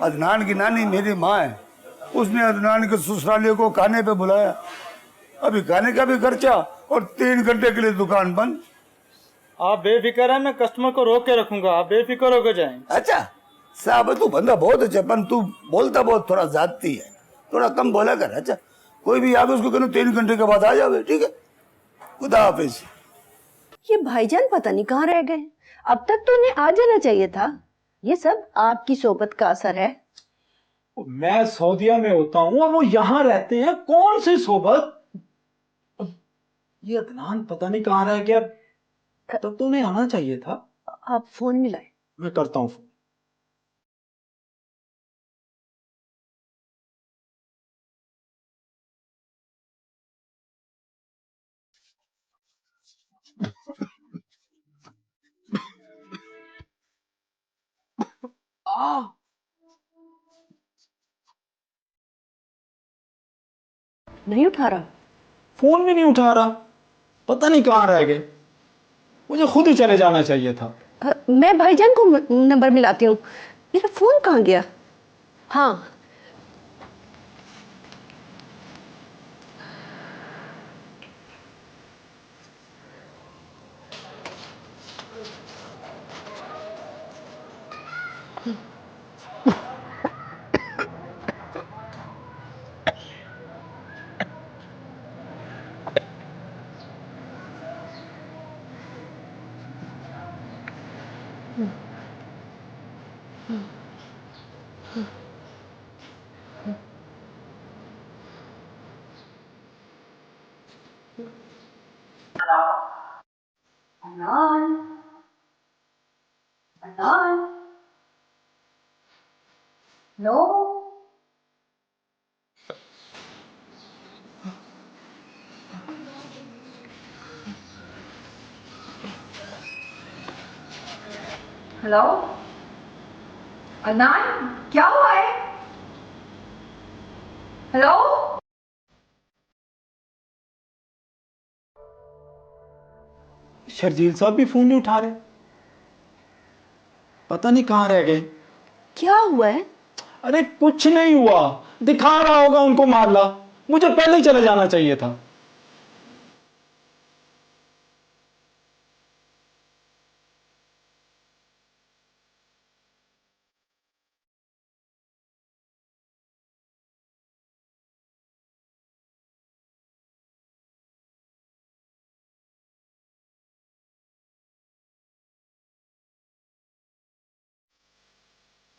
अदनान की नानी मेरी माँ है, उसने अदनान के ससुरालियों को खाने पे बुलाया। अभी खाने का भी खर्चा और 3 घंटे के लिए दुकान बंद। आप बेफिक्र है, मैं कस्टमर को रोक के रखूंगा, आप बेफिक्र होकर जाएं। अच्छा साहब, तू बंदा बहुत अच्छा, पर तू बोलता बहुत थोड़ा जाती है, थोड़ा कम बोला कर। अच्छा कोई भी आगे उसको कहना 3 घंटे के बाद आ जाओगे, ठीक है? खुदा हाफिज। ये भाईजान पता नहीं कहाँ रह गए, अब तक तो उन्हें आ जाना चाहिए था। ये सब आपकी सोबत का असर है। मैं सऊदीया में होता हूँ और वो यहाँ रहते हैं, कौन सी सोबत? ये अदनान पता नहीं कहाँ रह गया, तब तो उन्हें आना चाहिए था। आप फोन मिलाए। मैं करता हूँ फोन। नहीं उठा रहा, फोन भी नहीं उठा रहा, पता नहीं कहाँ रह गए। मुझे खुद ही चले जाना चाहिए था। मैं भाईजान को नंबर मिलाती हूँ। मेरा फोन कहाँ गया? हाँ नो हेलो अदनान, क्या हुआ है? हेलो शर्जील साहब भी फोन नहीं उठा रहे, पता नहीं कहाँ रह गए। क्या हुआ है? अरे कुछ नहीं हुआ, दिखा रहा होगा उनको मारला, मुझे पहले ही चले जाना चाहिए था।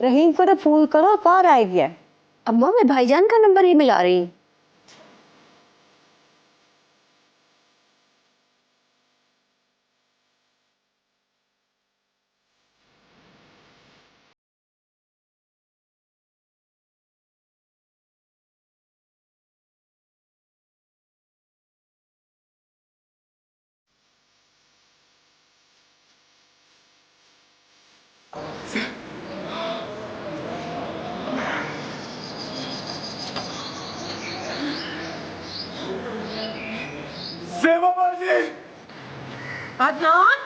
रहीम को तो फोन करो, कहाँ रह गया? अम्मा मैं भाईजान का नंबर ही मिला रही हूँ। अदनान